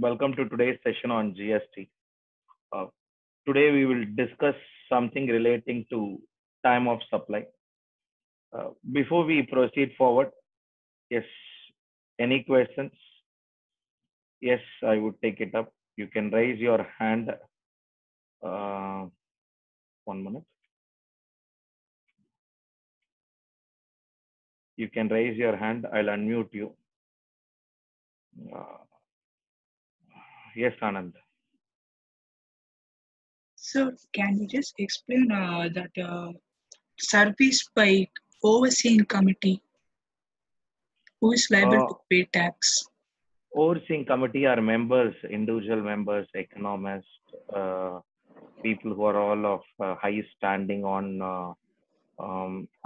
Welcome to today's session on GST. Uh, Today we will discuss something relating to time of supply. Before we proceed forward, yes, any questions? Yes, I would take it up. You can raise your hand. Uh, 1 minute. You can raise your hand. I'll unmute you. Uh, yes, Anand. So, can you just explain that service by overseeing committee who is liable Uh, to pay tax? Overseeing committee are members, individual members, economists, uh, people who are all of high standing on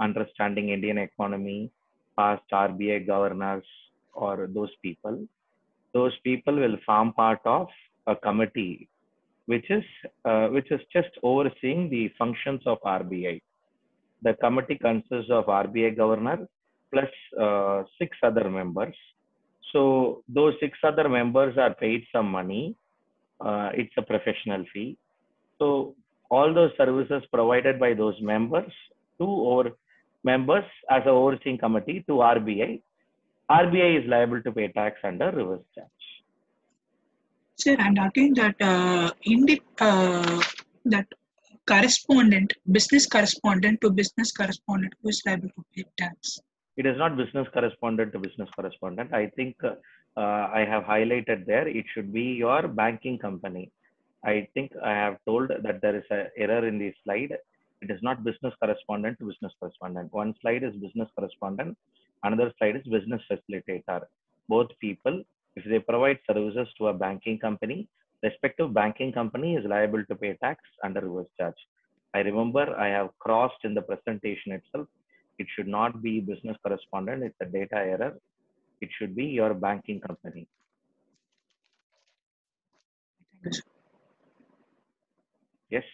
understanding Indian economy, past RBI governors, or those people. Those people will form part of a committee, which is just overseeing the functions of RBI. The committee consists of RBI governor plus six other members. So those six other members are paid some money. It's a professional fee. So all those services provided by those members to our members as a overseeing committee to RBI. RBI is liable to pay tax under reverse charge. Sir, and again that that business correspondent to business correspondent who is liable to pay tax. It is not business correspondent to business correspondent. I think I have highlighted there. It should be your banking company. I think I have told that there is an error in the slide. It is not business correspondent to business correspondent. One slide is business correspondent, another slide is business facilitator. Both people, if they provide services to a banking company, respective banking company is liable to pay tax under reverse charge. I remember I have crossed in the presentation itself. It should not be business correspondent. It's a data error. It should be your banking company. Thank you, sir. Yes.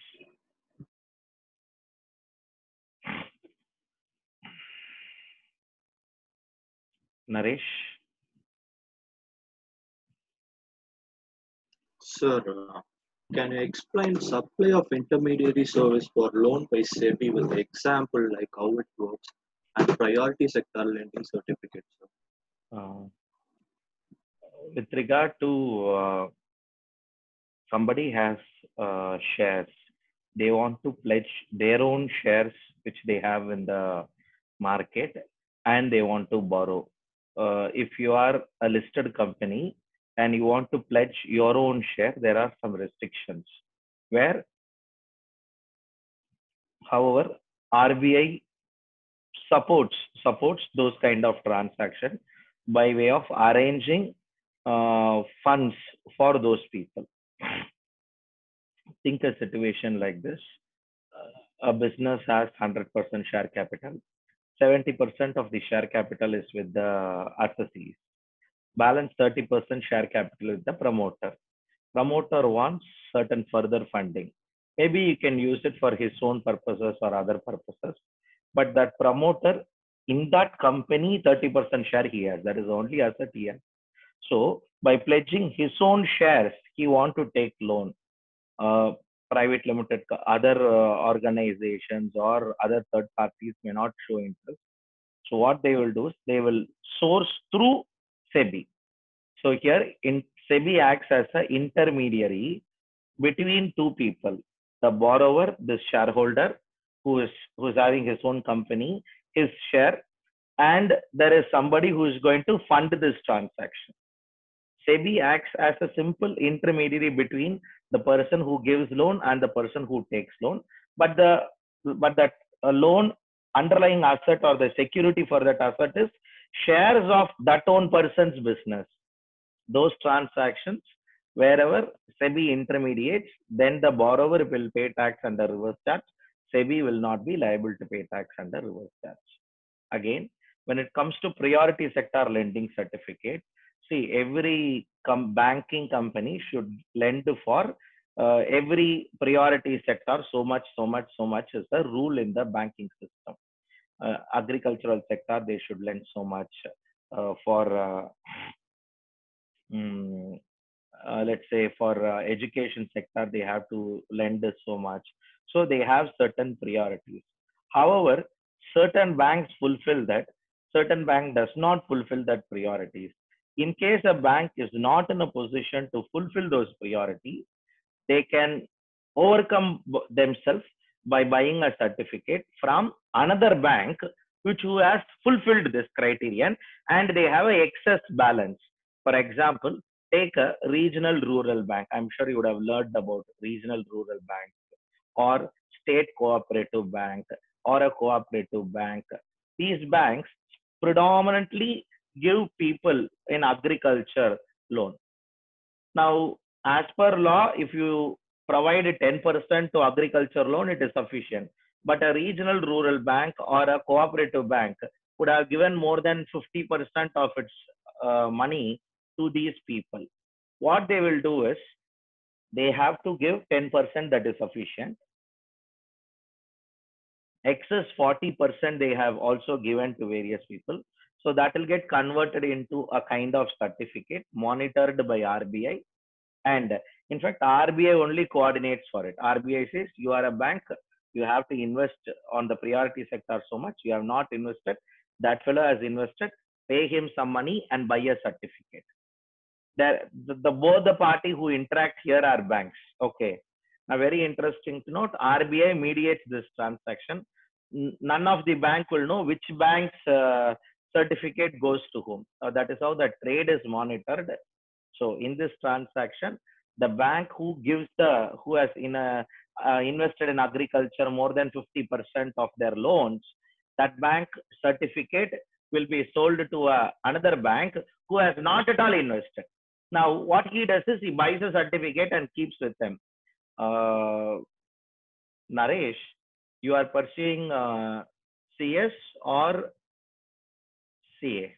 Naresh. Sir, can you explain supply of intermediary service for loan by SEBI with example like how it works and priority sector lending certificates? Sir? Uh, with regard to somebody has shares, they want to pledge their own shares which they have in the market and they want to borrow. If you are a listed company and you want to pledge your own share, there are some restrictions where, however, RBI supports those kind of transaction by way of arranging funds for those people. Think a situation like this. A business has 100% share capital. 70% of the share capital is with the assessees. Balance 30% share capital with the promoter. Promoter wants certain further funding. Maybe you can use it for his own purposes or other purposes. But that promoter in that company, 30% share he has. That is the only asset he has. So by pledging his own shares, he want to take loan. Uh, Private limited, other organizations or other third parties may not show interest. So what they will do is they will source through SEBI. So here in SEBI acts as an intermediary between two people, the borrower, the shareholder who is having his own company, his share, and there is somebody who is going to fund this transaction. SEBI acts as a simple intermediary between the person who gives loan and the person who takes loan. But that loan underlying asset or the security for that asset is shares of that own person's business. Those transactions, wherever SEBI intermediates, then the borrower will pay tax under reverse charge. SEBI will not be liable to pay tax under reverse charge. Again, when it comes to priority sector lending certificate, see, every banking company should lend for every priority sector so much, so much, so much is the rule in the banking system. Agricultural sector, they should lend so much for mm, let's say for education sector, they have to lend so much. So they have certain priorities. However, certain banks fulfill that. Certain bank does not fulfill that priorities. In case a bank is not in a position to fulfill those priorities, they can overcome themselves by buying a certificate from another bank which who has fulfilled this criterion and they have a excess balance. For example, take a regional rural bank. I'm sure you would have learned about regional rural bank or state cooperative bank or a cooperative bank. These banks predominantly give people in agriculture loan. Now, as per law, if you provide 10% to agriculture loan, it is sufficient. But a regional rural bank or a cooperative bank would have given more than 50% of its money to these people. What they will do is they have to give 10% that is sufficient. Excess 40% they have also given to various people. So that will get converted into a kind of certificate monitored by RBI. And in fact, RBI only coordinates for it. RBI says you are a bank, you have to invest on the priority sector so much. You have not invested. That fellow has invested. Pay him some money and buy a certificate. The both the party who interact here are banks. Okay. Now, very interesting to note. RBI mediates this transaction. None of the bank will know which bank's certificate goes to whom. That is how the trade is monitored. So in this transaction, the bank who has invested in agriculture more than 50% of their loans, that bank certificate will be sold to another bank who has not at all invested. Now, what he does is he buys a certificate and keeps with him. Naresh, you are pursuing CS or CA?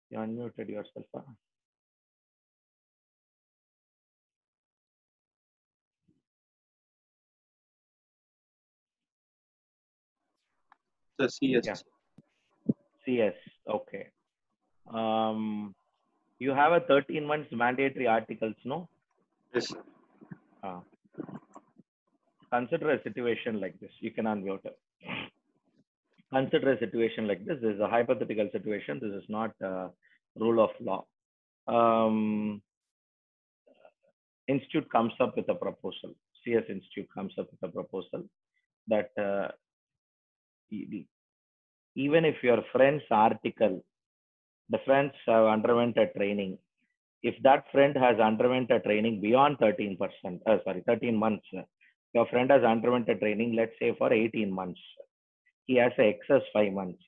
You unmuted yourself. Huh? The CS. Yeah. CS. Okay. You have a 13 months mandatory articles, no? Yes. Consider a situation like this. You can unmute it. Consider a situation like this. This is a hypothetical situation. This is not a rule of law. Institute comes up with a proposal. CS Institute comes up with a proposal that even if your friend's article, the friends have underwent a training. If that friend has underwent a training beyond 13 months, your friend has underwent a training, let's say for 18 months, he has an excess 5 months.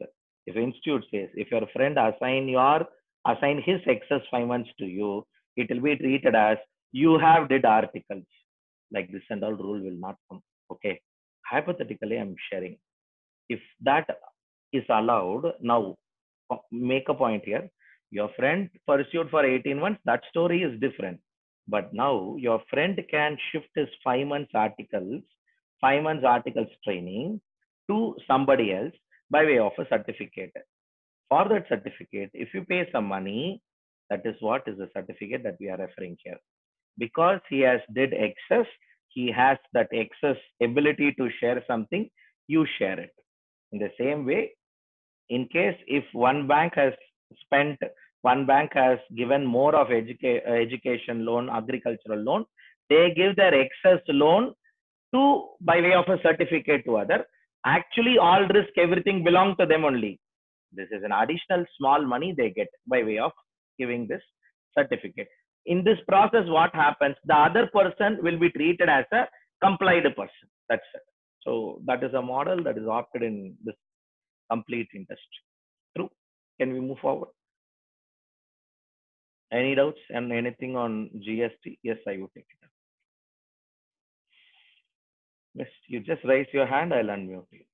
If institute says, if your friend assign his excess 5 months to you, it will be treated as you have did articles. Like this and all rule will not come. Okay. Hypothetically, I'm sharing. If that is allowed, now make a point here. Your friend pursued for 18 months, that story is different. But now your friend can shift his 5 months articles training to somebody else by way of a certificate. For that certificate, if you pay some money, that is what is the certificate that we are referring here. Because he has did excess, he has that excess ability to share something, you share it. In the same way, in case if one bank has given more of education loan, agricultural loan, they give their excess loan to by way of a certificate to other. Actually, all risk, everything belongs to them only. This is an additional small money they get by way of giving this certificate. In this process, what happens? The other person will be treated as a complied person. That's it. So that is a model that is opted in this complete industry. True. Can we move forward? Any doubts and anything on GST? Yes, I will take it up. Yes, you just raise your hand, I'll unmute you.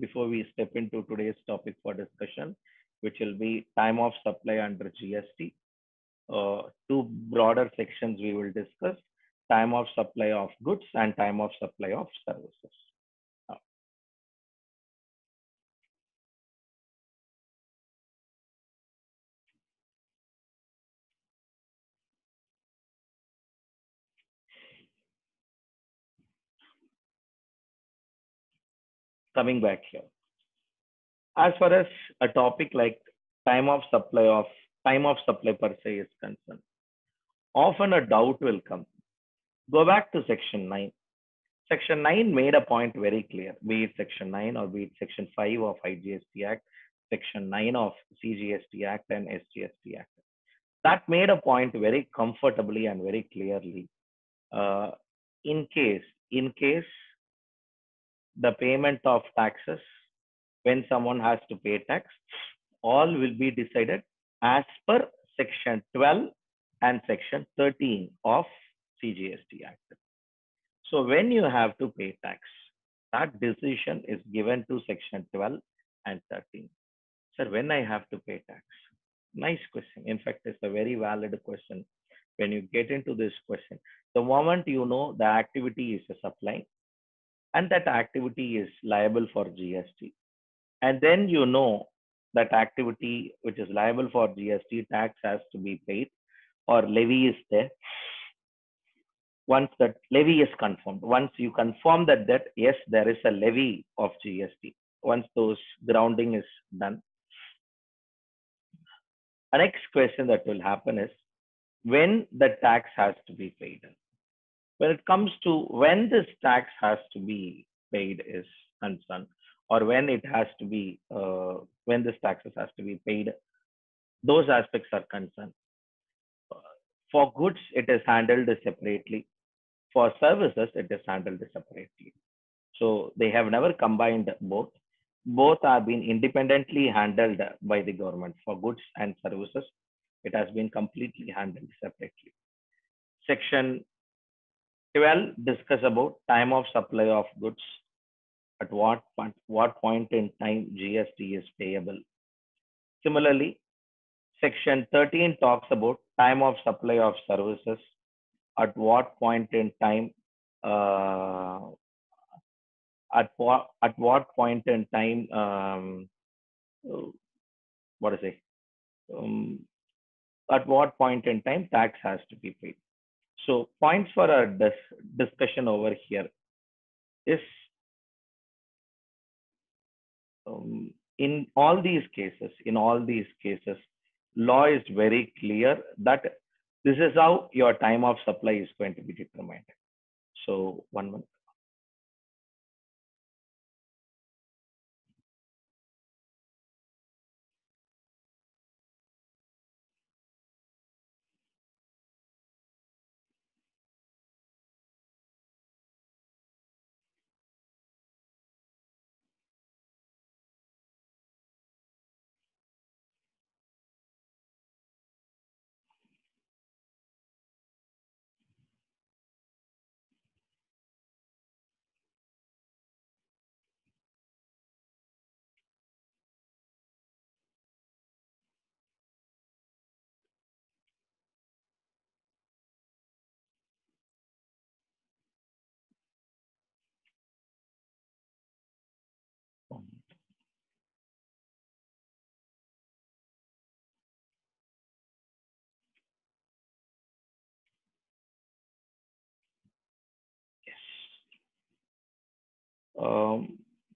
Before we step into today's topic for discussion, which will be time of supply under GST. Two broader sections we will discuss: time of supply of goods and time of supply of services. coming back here, as far as a topic like time of supply of time of supply per se is concerned, often a doubt will come. Go back to section 9. Section 9 made a point very clear, be it section 9 or be it section 5 of IGST Act, section 9 of CGST Act and SGST Act. That made a point very comfortably and very clearly. Uh, in case the payment of taxes, when someone has to pay tax, all will be decided as per section 12 and section 13 of CGST Act. So when you have to pay tax, that decision is given to section 12 and 13. Sir, when I have to pay tax? Nice question. In fact, it's a very valid question. When you get into this question, the moment you know the activity is a supply and that activity is liable for GST, and then you know that activity which is liable for GST tax has to be paid or levy is there. Once that levy is confirmed, once you confirm that yes, there is a levy of GST, once those grounding is done, the next question that will happen is when the tax has to be paid. When it comes to when this tax has to be paid is concerned, or when it has to be, when this taxes has to be paid, those aspects are concerned. For goods, it is handled separately. For services, it is handled separately. So they have never combined both. Both are being independently handled by the government. For goods and services, it has been completely handled separately. Section 12 discuss about time of supply of goods, at what point in time GST is payable. Similarly, section 13 talks about time of supply of services, at what point in time at what point in time what is it at what point in time tax has to be paid. So points for a discussion over here is in all these cases, law is very clear that this is how your time of supply is going to be determined. So 1 minute.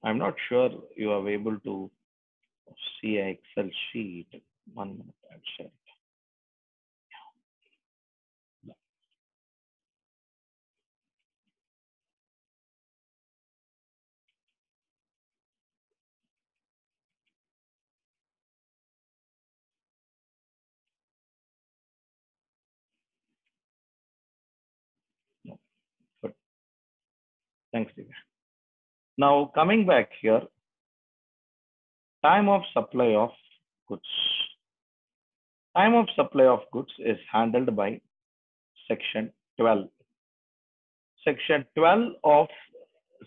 I'm not sure you are able to see an Excel sheet. 1 minute, I'll share it. No, good. Thanks, Divya. Now coming back here, time of supply of goods. Time of supply of goods is handled by section 12. Section 12 of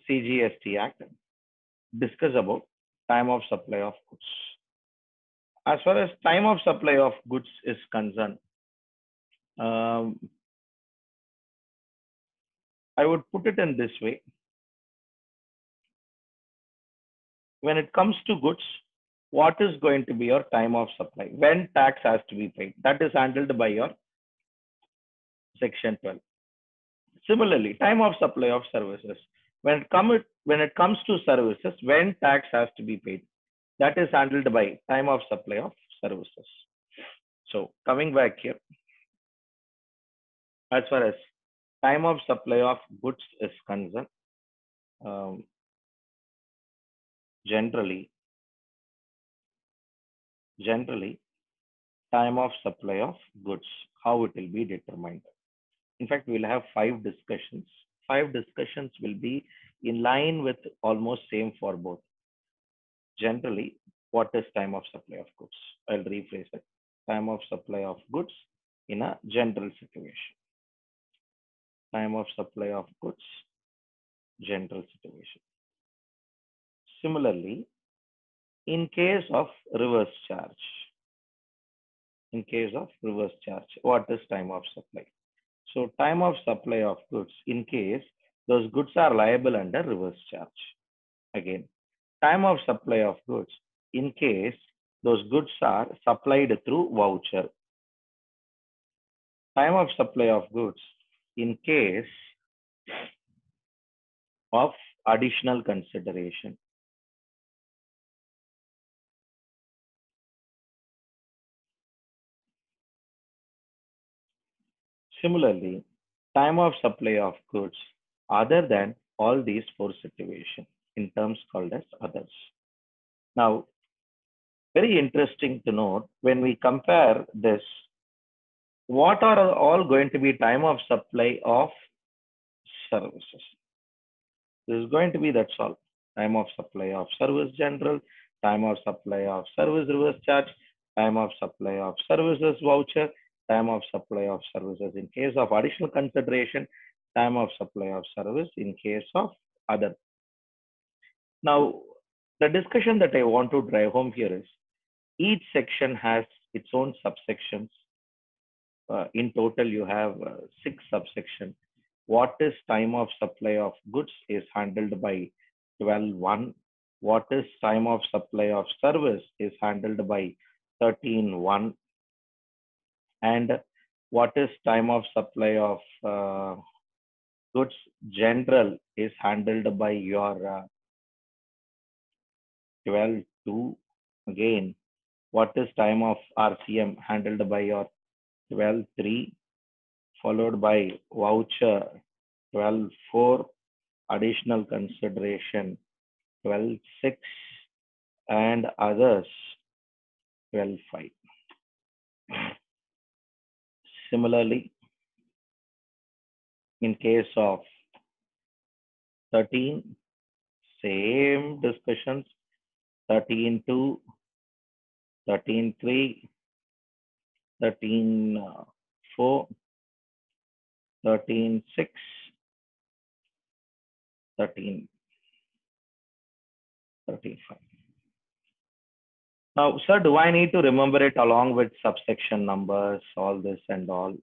CGST Act discuss about time of supply of goods. As far as time of supply of goods is concerned, I would put it in this way. When it comes to goods, what is going to be your time of supply? When tax has to be paid? That is handled by your section 12. Similarly, time of supply of services. When it comes to services, when tax has to be paid, that is handled by time of supply of services. So coming back here, as far as time of supply of goods is concerned, um, generally, generally, time of supply of goods, how it will be determined. In fact, we'll have 5 discussions. 5 discussions will be in line with almost same for both. Generally, what is time of supply of goods? I'll rephrase it. Time of supply of goods in a general situation. Time of supply of goods, general situation. Similarly, in case of reverse charge, what is time of supply? So time of supply of goods in case those goods are liable under reverse charge. Again, time of supply of goods in case those goods are supplied through voucher. Time of supply of goods in case of additional consideration. Similarly, time of supply of goods other than all these 4 situations in terms called as others. Now, very interesting to note when we compare this, what are all going to be time of supply of services? This is going to be, that's all. Time of supply of service general, time of supply of service reverse charge, time of supply of services voucher, time of supply of services in case of additional consideration, time of supply of service in case of other. Now, the discussion that I want to drive home here is each section has its own subsections. In total, you have 6 subsections. What is time of supply of goods is handled by 12.1. What is time of supply of service is handled by 13.1. And what is time of supply of goods general is handled by your 12.2. Again, what is time of RCM handled by your 12.3, followed by voucher 12.4, additional consideration 12.6, and others 12.5. Similarly, in case of 13, same discussions, 13.2, 13.3, 13.4, 13.6, 13.5. Now, sir, do I need to remember it along with subsection numbers, all this and all?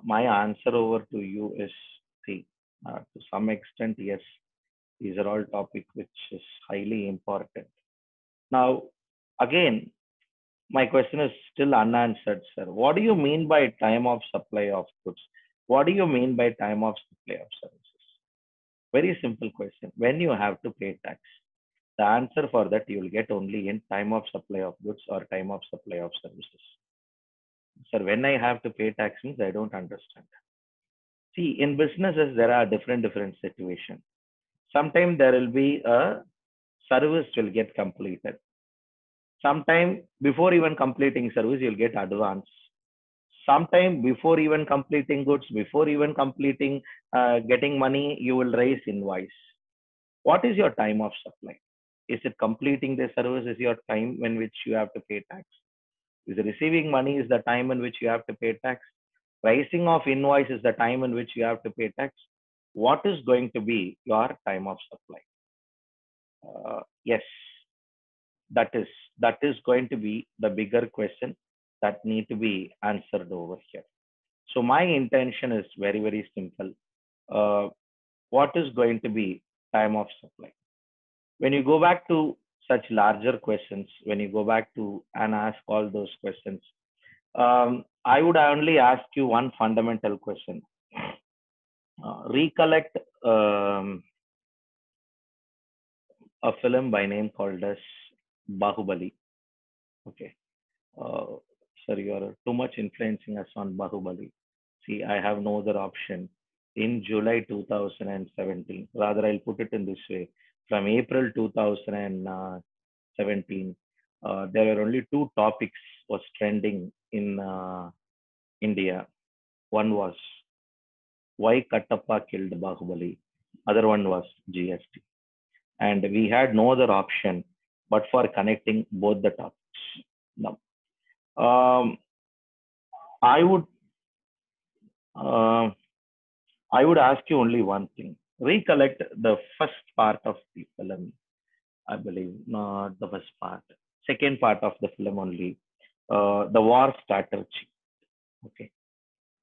My answer over to you is, see, to some extent, yes, these are all topics which is highly important. Now, again, my question is still unanswered, sir. What do you mean by time of supply of goods? What do you mean by time of supply of services? Very simple question. When you have to pay tax, the answer for that you will get only in time of supply of goods or time of supply of services. Sir, when I have to pay tax means I don't understand. See, in businesses, there are different situations. Sometimes there will be a service will get completed. Sometime before even completing service, you'll get advance. Sometime before even completing goods, before even completing getting money, you will raise invoice. What is your time of supply? Is it completing the service is your time in which you have to pay tax? Is receiving money is the time in which you have to pay tax? Raising of invoice is the time in which you have to pay tax? What is going to be your time of supply? Yes, that is going to be the bigger question that need to be answered over here. So my intention is very, very simple. What is going to be time of supply? When you go back to such larger questions, when you go back to and ask all those questions, I would only ask you one fundamental question. Recollect a film by name called as Bahubali. Okay. Sir, you are too much influencing us on Bahubali. See, I have no other option. In July 2017, rather, I'll put it in this way. From April 2017, there were only two topics was trending in India. One was why Kattappa killed Bahubali. Other one was GST. And we had no other option but for connecting both the topics. Now, um, I would uh, I would ask you only one thing. Recollect the first part of the film, I believe, not the first part. Second part of the film only, the war strategy. Okay.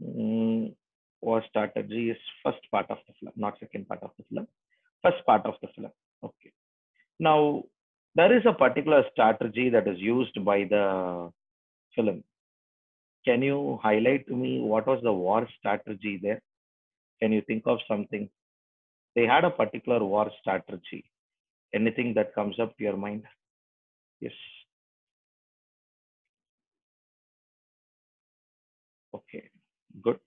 Mm, war strategy is first part of the film, not second part of the film. First part of the film. Okay. Now, there is a particular strategy that is used by the film. Can you highlight to me what was the war strategy there? Can you think of something? They had a particular war strategy. Anything that comes up to your mind? Yes. Okay. Good.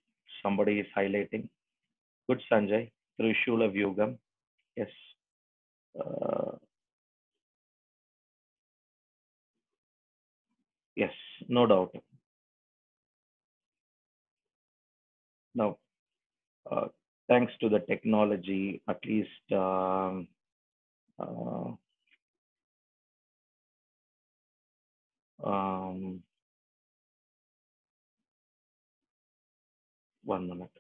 Somebody is highlighting. Good, Sanjay. Trishula Vyugam. Yes. Uh, yes, no doubt. Now, uh, thanks to the technology, at least uh, um, 1 minute.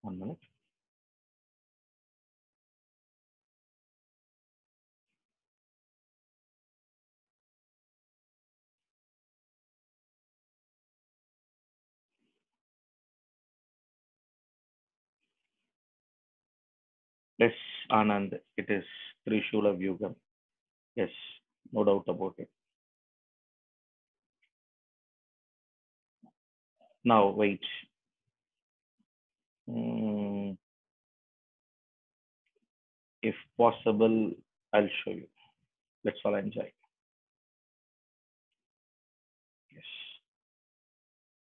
One minute. Yes, Anand. It is Trishula Vyugam. Yes, no doubt about it. Now, wait. Mm, if possible, I'll show you. Let's all enjoy. Yes.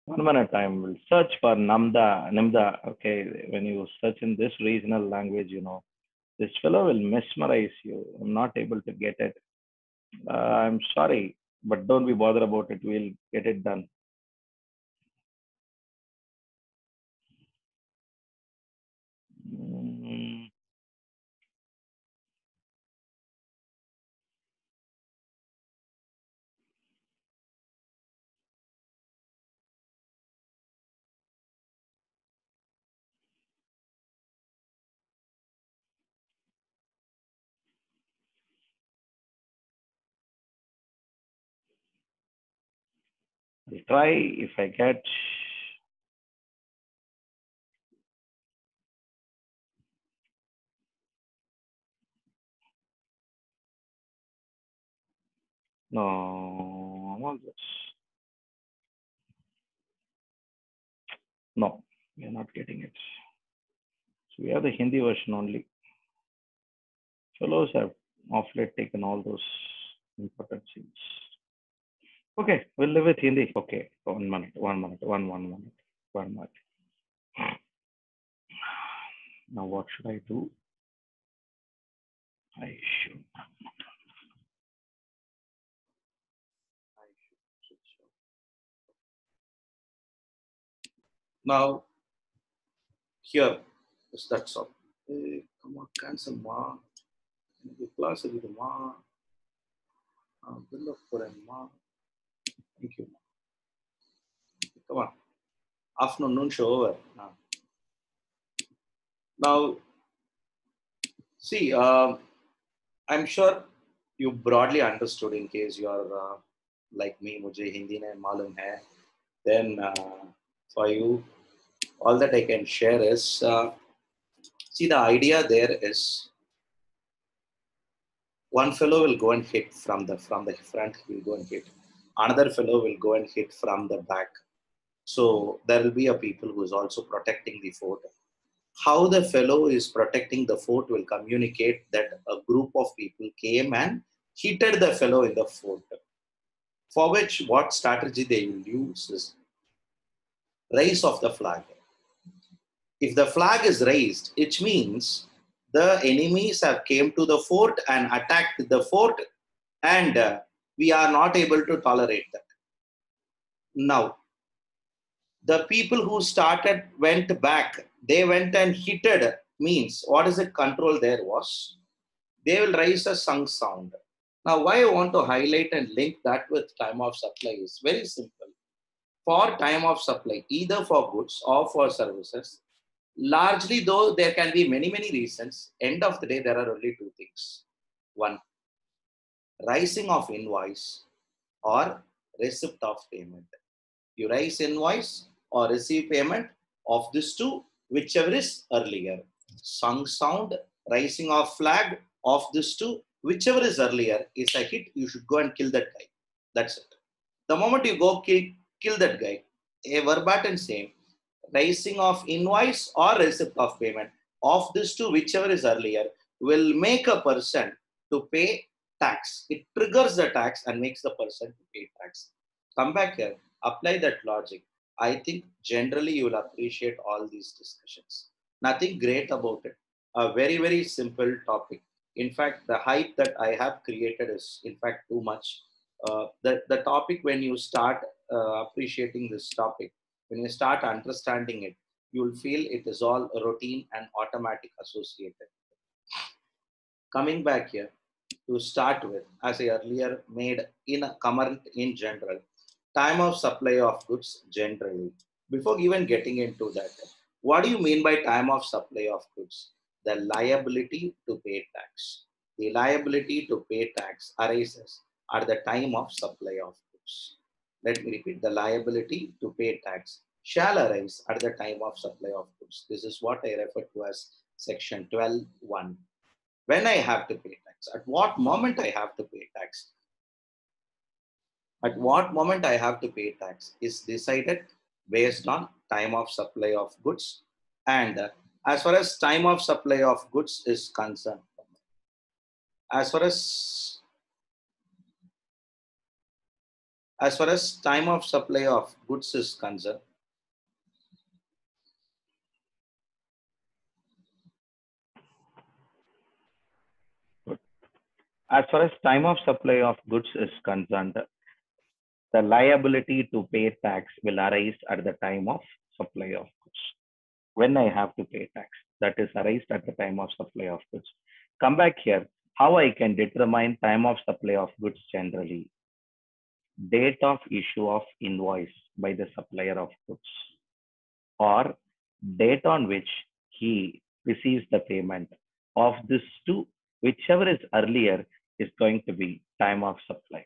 1 minute, I will search for Nimda. Okay, when you search in this regional language, this fellow will mesmerize you. I'm not able to get it. I'm sorry, but don't be bothered about it. We'll get it done. Mm, I'll try if I get. No, all this. No, we are not getting it. So we have the Hindi version only. Fellows have of late taken all those important scenes. Okay, we'll live with Hindi. Okay, 1 minute, 1 minute, one minute, 1 minute. Now what should I do? I should. Now, here is that all. Hey, come on, cancel ma. Class ma. Bill up for ma. Thank you. Come on. Afternoon show over. Now, see, I'm sure you broadly understood. In case you are like me, मुझे हिंदी नहीं मालूम है. Then for you, all that I can share is, see, the idea there is one fellow will go and hit from the front, he will go and hit. Another fellow will go and hit from the back. So there will be a people who is also protecting the fort. How the fellow is protecting the fort will communicate that a group of people came and hit the fellow in the fort. For which, what strategy they will use is raise of the flag. If the flag is raised, it means the enemies have came to the fort and attacked the fort, and we are not able to tolerate that. Now, the people who started went back. They went and hitted, means what is the control there was? They will raise a sung sound. Now, why I want to highlight and link that with time of supply is very simple. For time of supply, either for goods or for services, largely though there can be many, many reasons, end of the day, there are only two things. One, rising of invoice or receipt of payment. You raise invoice or receive payment of these two, whichever is earlier. Sung sound, rising of flag of these two, whichever is earlier is a hit, you should go and kill that guy. That's it. The moment you go kill that guy, a verbatim same, rising of invoice or receipt of payment of these two, whichever is earlier, will make a person to pay tax. It triggers the tax and makes the person to pay tax. Come back here, apply that logic. I think generally you will appreciate all these discussions. Nothing great about it. A very, very simple topic. In fact, the hype that I have created is in fact too much. The topic, when you start appreciating this topic, when you start understanding it, you will feel it is all routine and automatic associated. Coming back here, to start with, as I earlier made in a comment in general, time of supply of goods generally. Before even getting into that, what do you mean by time of supply of goods? The liability to pay tax. The liability to pay tax arises at the time of supply of goods. Let me repeat, the liability to pay tax shall arise at the time of supply of goods. This is what I refer to as section 12(1). When I have to pay tax, at what moment I have to pay tax? At what moment I have to pay tax is decided based on time of supply of goods. And as far as time of supply of goods is concerned, as far as time of supply of goods is concerned, As far as time of supply of goods is concerned, the liability to pay tax will arise at the time of supply of goods. When I have to pay tax, that is arised at the time of supply of goods. Come back here, how I can determine time of supply of goods generally. Date of issue of invoice by the supplier of goods, or date on which he receives the payment. Of these two, whichever is earlier is going to be time of supply.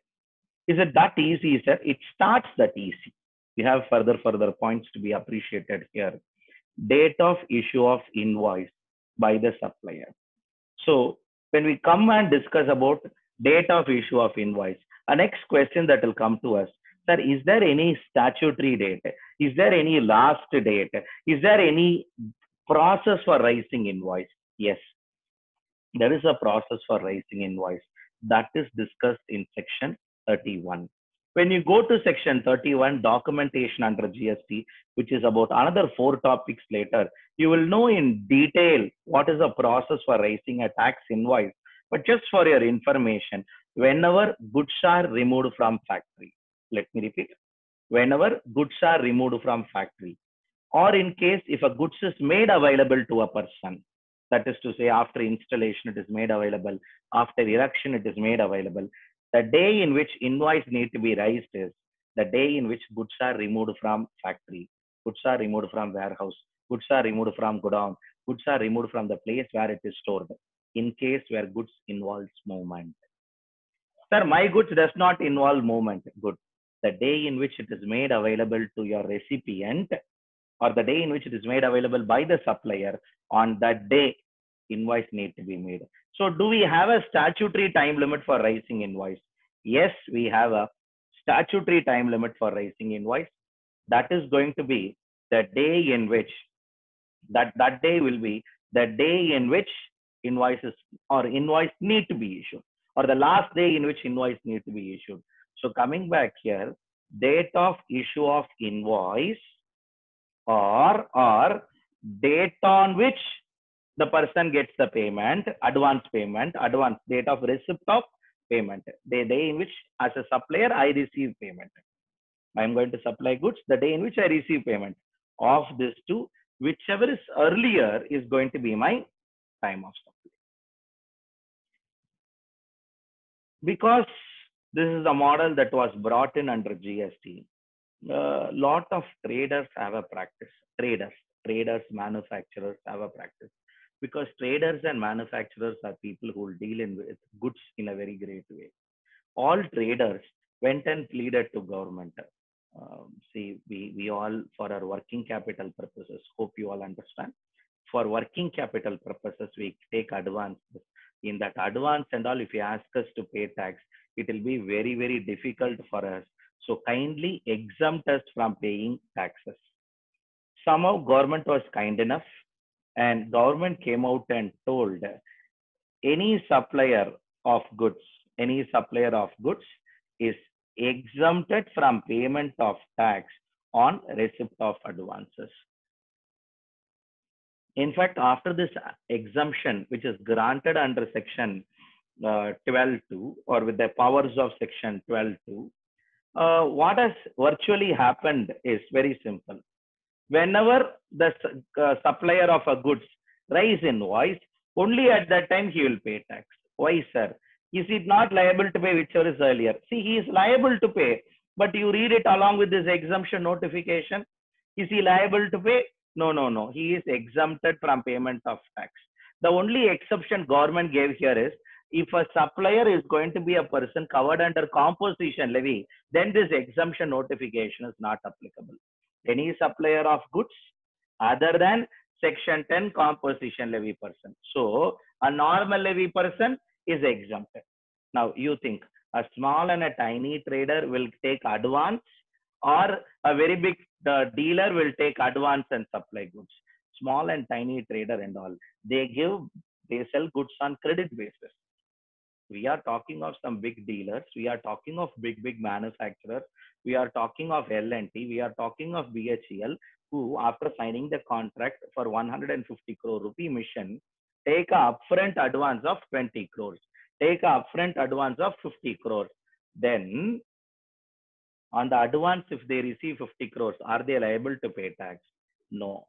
Is it that easy, sir? It starts that easy. We have further points to be appreciated here. Date of issue of invoice by the supplier. So when we come and discuss about date of issue of invoice, a next question that will come to us, sir, is there any statutory date? Is there any last date? Is there any process for raising invoice? Yes, there is a process for raising invoice that is discussed in section 31. When you go to section 31, documentation under GST, which is about another 4 topics later, you will know in detail what is the process for raising a tax invoice. But just for your information, whenever goods are removed from factory, let me repeat, whenever goods are removed from factory, or in case if a goods is made available to a person, that is to say after installation it is made available, after erection it is made available, the day in which invoice need to be raised is the day in which goods are removed from factory, goods are removed from warehouse, goods are removed from godown, goods are removed from the place where it is stored, in case where goods involves movement. Sir, my goods does not involve movement. Good. The day in which it is made available to your recipient, or the day in which it is made available by the supplier, on that day invoice need to be made. So do we have a statutory time limit for raising invoice? Yes, we have a statutory time limit for raising invoice. That is going to be the day in which that day will be the day in which invoices or invoice need to be issued, or the last day in which invoice need to be issued. So coming back here, date of issue of invoice or date on which the person gets the payment, advance, date of receipt of payment, the day in which as a supplier I receive payment. I am going to supply goods, the day in which I receive payment. Of these two, whichever is earlier is going to be my time of supply. Because this is a model that was brought in under GST, a lot of traders have a practice. Traders, manufacturers have a practice. Because traders and manufacturers are people who will deal in with goods in a very great way. All traders went and pleaded to government. See, we all, for our working capital purposes, hope you all understand. For working capital purposes, we take advance. In that advance and all, if you ask us to pay tax, it will be very, very difficult for us. So kindly exempt us from paying taxes. Somehow government was kind enough, and government came out and told any supplier of goods is exempted from payment of tax on receipt of advances. In fact, after this exemption, which is granted under section 12.2 or with the powers of section 12.2, what has virtually happened is very simple. Whenever the supplier of a goods raise invoice, only at that time he will pay tax. Why, sir? Is he not liable to pay whichever is earlier? See, he is liable to pay, but you read it along with this exemption notification. Is he liable to pay? No. He is exempted from payment of tax. The only exception government gave here is if a supplier is going to be a person covered under composition levy, then this exemption notification is not applicable. Any supplier of goods other than section 10 composition levy person. So a normal levy person is exempted. Now you think a small and a tiny trader will take advance, or a very big dealer will take advance and supply goods? Small and tiny trader and all, they sell goods on credit basis. We are talking of some big dealers. We are talking of big manufacturers. We are talking of L&T. We are talking of BHEL, who after signing the contract for 150 crore rupee mission, take a upfront advance of 20 crores, take a upfront advance of 50 crores. Then on the advance, if they receive 50 crores, are they liable to pay tax? No.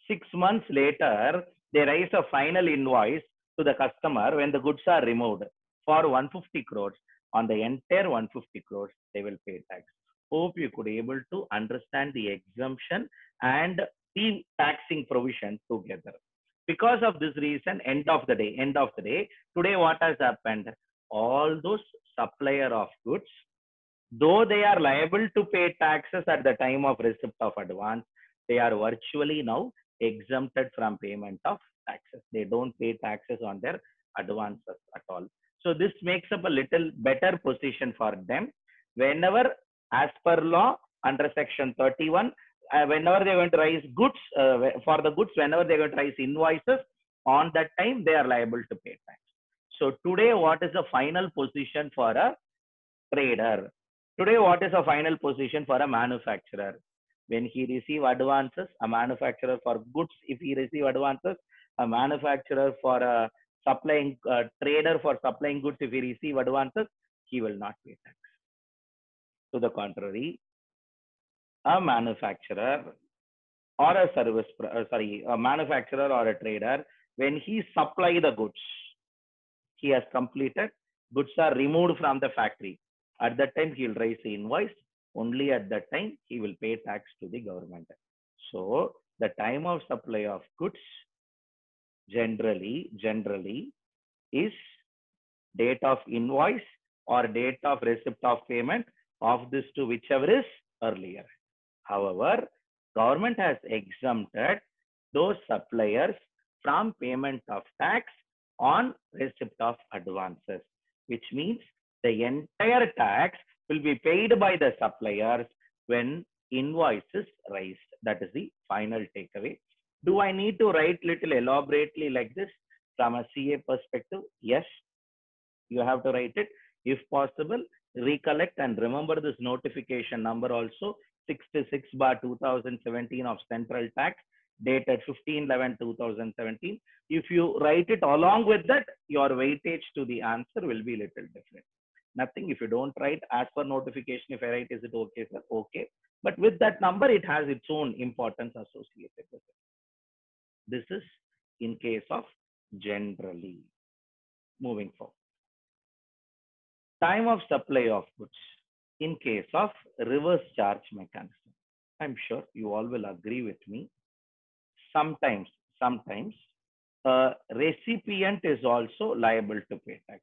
6 months later, they raise a final invoice to the customer when the goods are removed for 150 crores. On the entire 150 crores, they will pay tax. Hope you could able to understand the exemption and the taxing provision together. Because of this reason, end of the day, today what has happened? All those supplier of goods, though they are liable to pay taxes at the time of receipt of advance, they are virtually now exempted from payment of taxes. They don't pay taxes on their advances at all. So this makes up a little better position for them. Whenever, as per law, under section 31, whenever they're going to raise goods, for the goods, whenever they're going to raise invoices, on that time, they are liable to pay tax. So today, what is the final position for a trader? Today, what is the final position for a manufacturer? When he receive advances, a manufacturer for goods, if he receive advances, a manufacturer for a supplying trader for supplying goods, if he receive advances, he will not pay tax. To the contrary, a manufacturer or a manufacturer or a trader, when he supply the goods, he has completed, goods are removed from the factory. At that time, he will raise the invoice. Only at that time, he will pay tax to the government. So the time of supply of goods generally is date of invoice or date of receipt of payment. Of this two, whichever is earlier. However, government has exempted those suppliers from payment of tax on receipt of advances, which means the entire tax will be paid by the suppliers when invoice is raised. That is the final takeaway. Do I need to write little elaborately like this from a CA perspective? Yes, you have to write it. If possible, recollect and remember this notification number also, 66/2017 of Central Tax, dated 15/11/2017. If you write it along with that, your weightage to the answer will be little different. Nothing, if you don't write as per notification, if I write, is it okay, sir? Okay. But with that number, it has its own importance associated with it. This is in case of generally. Moving forward. Time of supply of goods in case of reverse charge mechanism. I'm sure you all will agree with me. Sometimes a recipient is also liable to pay tax.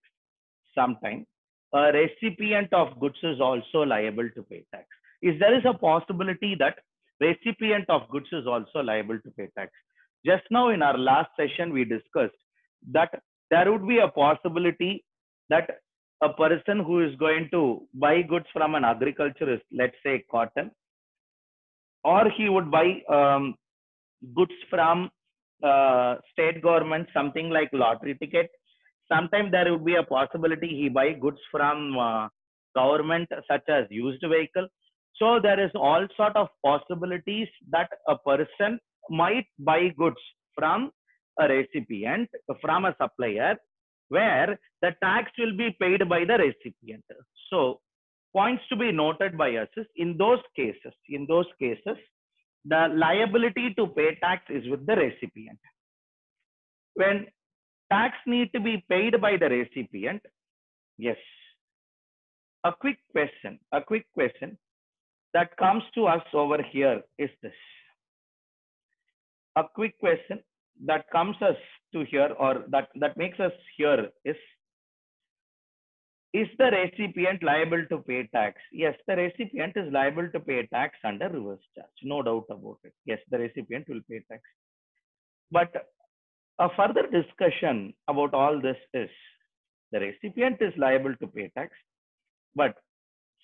Sometimes a recipient of goods is also liable to pay tax. There is a possibility that recipient of goods is also liable to pay tax. Just now in our last session, we discussed that there would be a possibility that a person who is going to buy goods from an agriculturist, let's say cotton, or he would buy goods from state government, something like lottery ticket. Sometimes there would be a possibility he buy goods from government, such as used vehicle. So there is all sort of possibilities that a person might buy goods from a recipient, from a supplier, where the tax will be paid by the recipient. So points to be noted by us is in those cases, the liability to pay tax is with the recipient. When tax need to be paid by the recipient, yes. A quick question that comes to us over here is this. A quick question that comes us to here, or that makes us here, is the recipient liable to pay tax? Yes, the recipient is liable to pay tax under reverse charge. No doubt about it. Yes, the recipient will pay tax. But a further discussion about all this is the recipient is liable to pay tax. But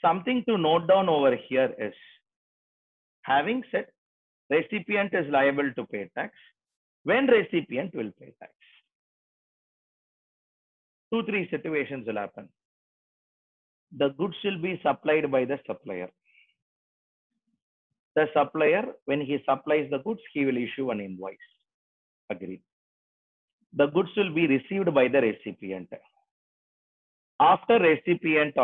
something to note down over here is, having said recipient is liable to pay tax, when recipient will pay tax? 2-3 situations will happen. The goods will be supplied by the supplier. The supplier, when he supplies the goods, he will issue an invoice. Agreed. The goods will be received by the recipient. After recipient,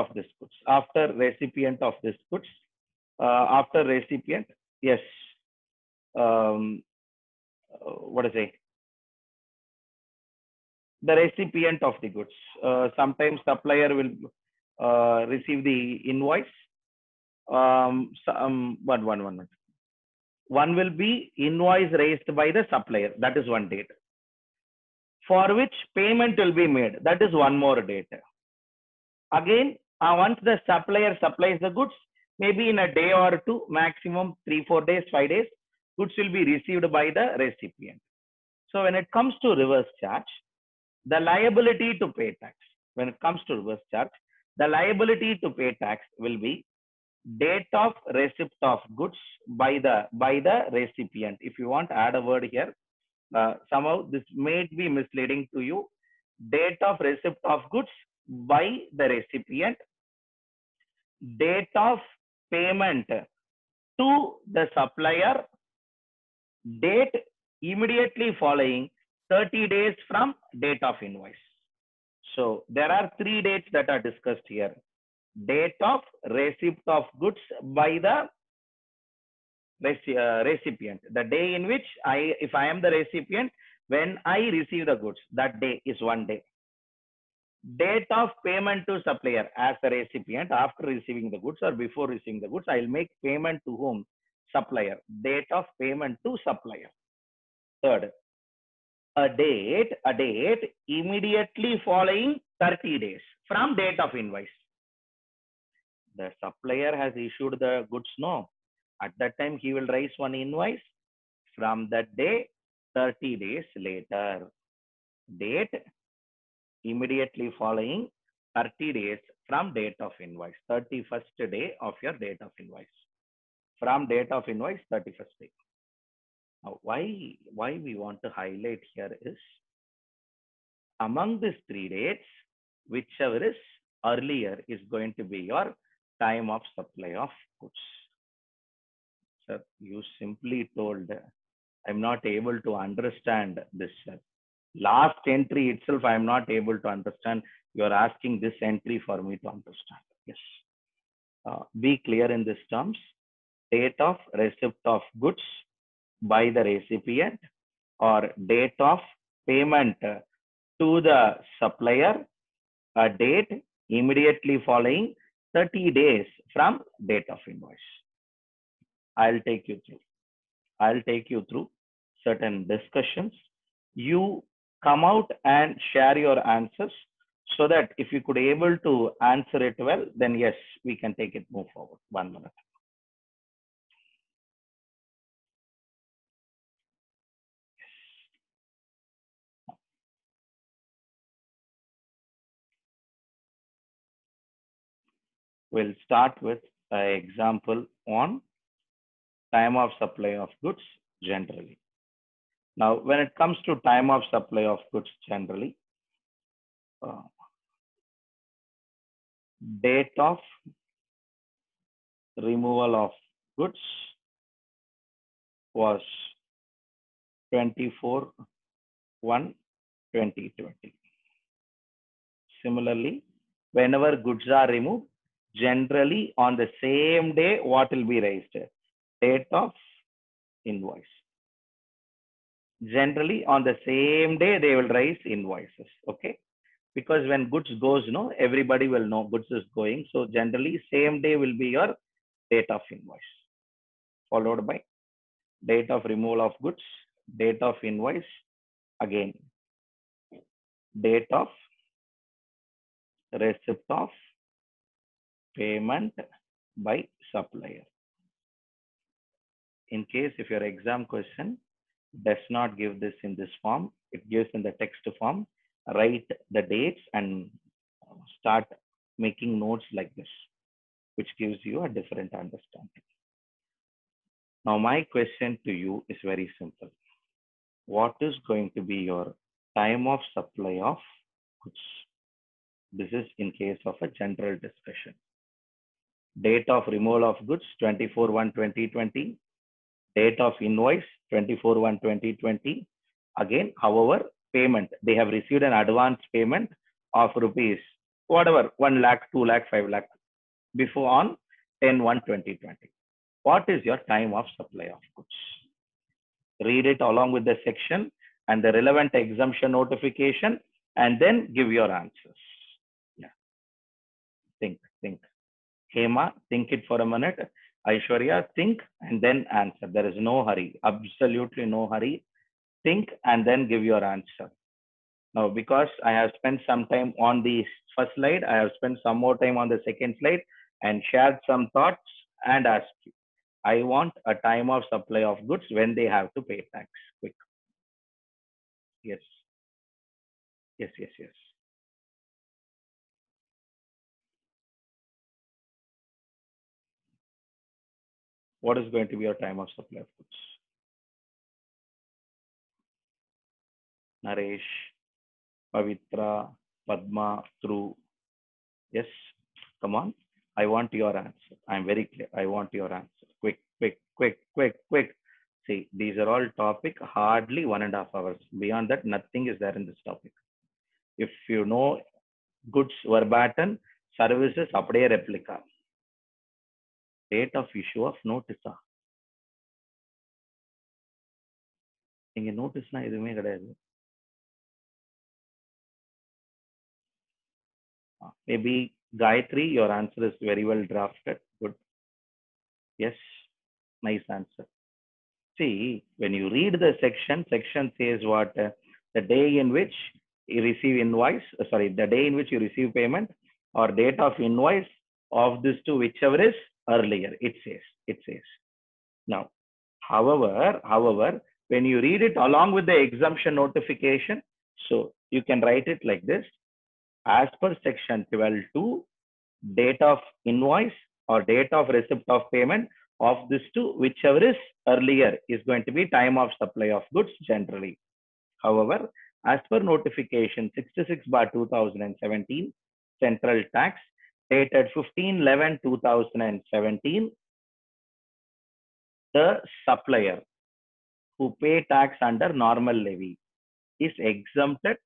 yes. What is it? The recipient of the goods. Sometimes supplier will receive the invoice. One will be invoice raised by the supplier. That is one date. For which payment will be made. That is one more date. Again, once the supplier supplies the goods, maybe in a day or two, maximum 3-4 days, 5 days, goods will be received by the recipient. So when it comes to reverse charge, the liability to pay tax, when it comes to reverse charge, the liability to pay tax will be date of receipt of goods by the recipient. If you want to add a word here, somehow this may be misleading to you. Date of receipt of goods by the recipient, date of payment to the supplier, date immediately following 30 days from date of invoice. So there are 3 dates that are discussed here. Date of receipt of goods by the recipient. The day in which if I am the recipient, when I receive the goods, that day is one day. Date of payment to supplier, as the recipient, after receiving the goods or before receiving the goods, I will make payment to whom? Supplier. Date of payment to supplier. Third, a date immediately following 30 days from date of invoice. The supplier has issued the goods, no. At that time, he will raise one invoice. From that day, 30 days later. Date immediately following 30 days from date of invoice. 31st day of your date of invoice. From date of invoice, 31st day. Now, why we want to highlight here is among these 3 dates, whichever is earlier is going to be your time of supply of goods. Sir, you simply told I'm not able to understand this, sir. Last entry itself, I am not able to understand. You are asking this entry for me to understand. Yes. Be clear in these terms. Date of receipt of goods by the recipient or date of payment to the supplier, a date immediately following 30 days from date of invoice. I'll take you through certain discussions. You come out and share your answers so that if you could able to answer it well, then yes, we can take it move forward. 1 minute. We'll start with an example on time of supply of goods generally. Now, when it comes to time of supply of goods generally, date of removal of goods was 24/1/2020. Similarly, whenever goods are removed, generally on the same day, what will be raised? Date of invoice. Generally on the same day, they will raise invoices. Okay. Because when goods goes, everybody will know goods is going. So generally same day will be your date of invoice, followed by date of removal of goods, date of invoice, again, date of receipt of payment by supplier. In case if your exam question does not give this in this form, it gives in the text form, write the dates and start making notes like this, which gives you a different understanding. Now, my question to you is very simple. What is going to be your time of supply of goods? This is in case of a general discussion. Date of removal of goods 24/1/2020. Date of invoice 24/1/2020. Again, however, payment, they have received an advance payment of rupees, whatever, 1 lakh, 2 lakh, 5 lakh, before on 10/1/2020. What is your time of supply of goods? Read it along with the section and the relevant exemption notification, and then give your answers. Yeah. Think. Hema, think it for a minute. Aishwarya, think and then answer. There is no hurry, absolutely no hurry. Think and then give your answer. Now, because I have spent some time on the first slide, I have spent some more time on the second slide and shared some thoughts and asked you. I want a time of supply of goods when they have to pay tax. Quick. Yes. What is going to be your time of supply of goods? Naresh, Pavitra, Padma, Dhruv. Yes, come on. I want your answer. I'm very clear. I want your answer. Quick. See, these are all topic, hardly 1.5 hours. Beyond that, nothing is there in this topic. If you know goods verbatim, services அப்படியே replica. Date of issue of notice. இங்க நோட்டீஸ்னா எதுவுமே கிடையாது. Maybe Gayatri, your answer is very well drafted. Good. Yes, nice answer. See, when you read the section says what? The day in which you receive invoice, the day in which you receive payment or date of invoice of this two, whichever is earlier, it says. Now, however, when you read it along with the exemption notification, so you can write it like this. As per section 12.2, date of invoice or date of receipt of payment of this two, whichever is earlier, is going to be time of supply of goods generally. However, as per notification 66/2017, Central Tax, dated 15/11/2017, the supplier who pay tax under normal levy is exempted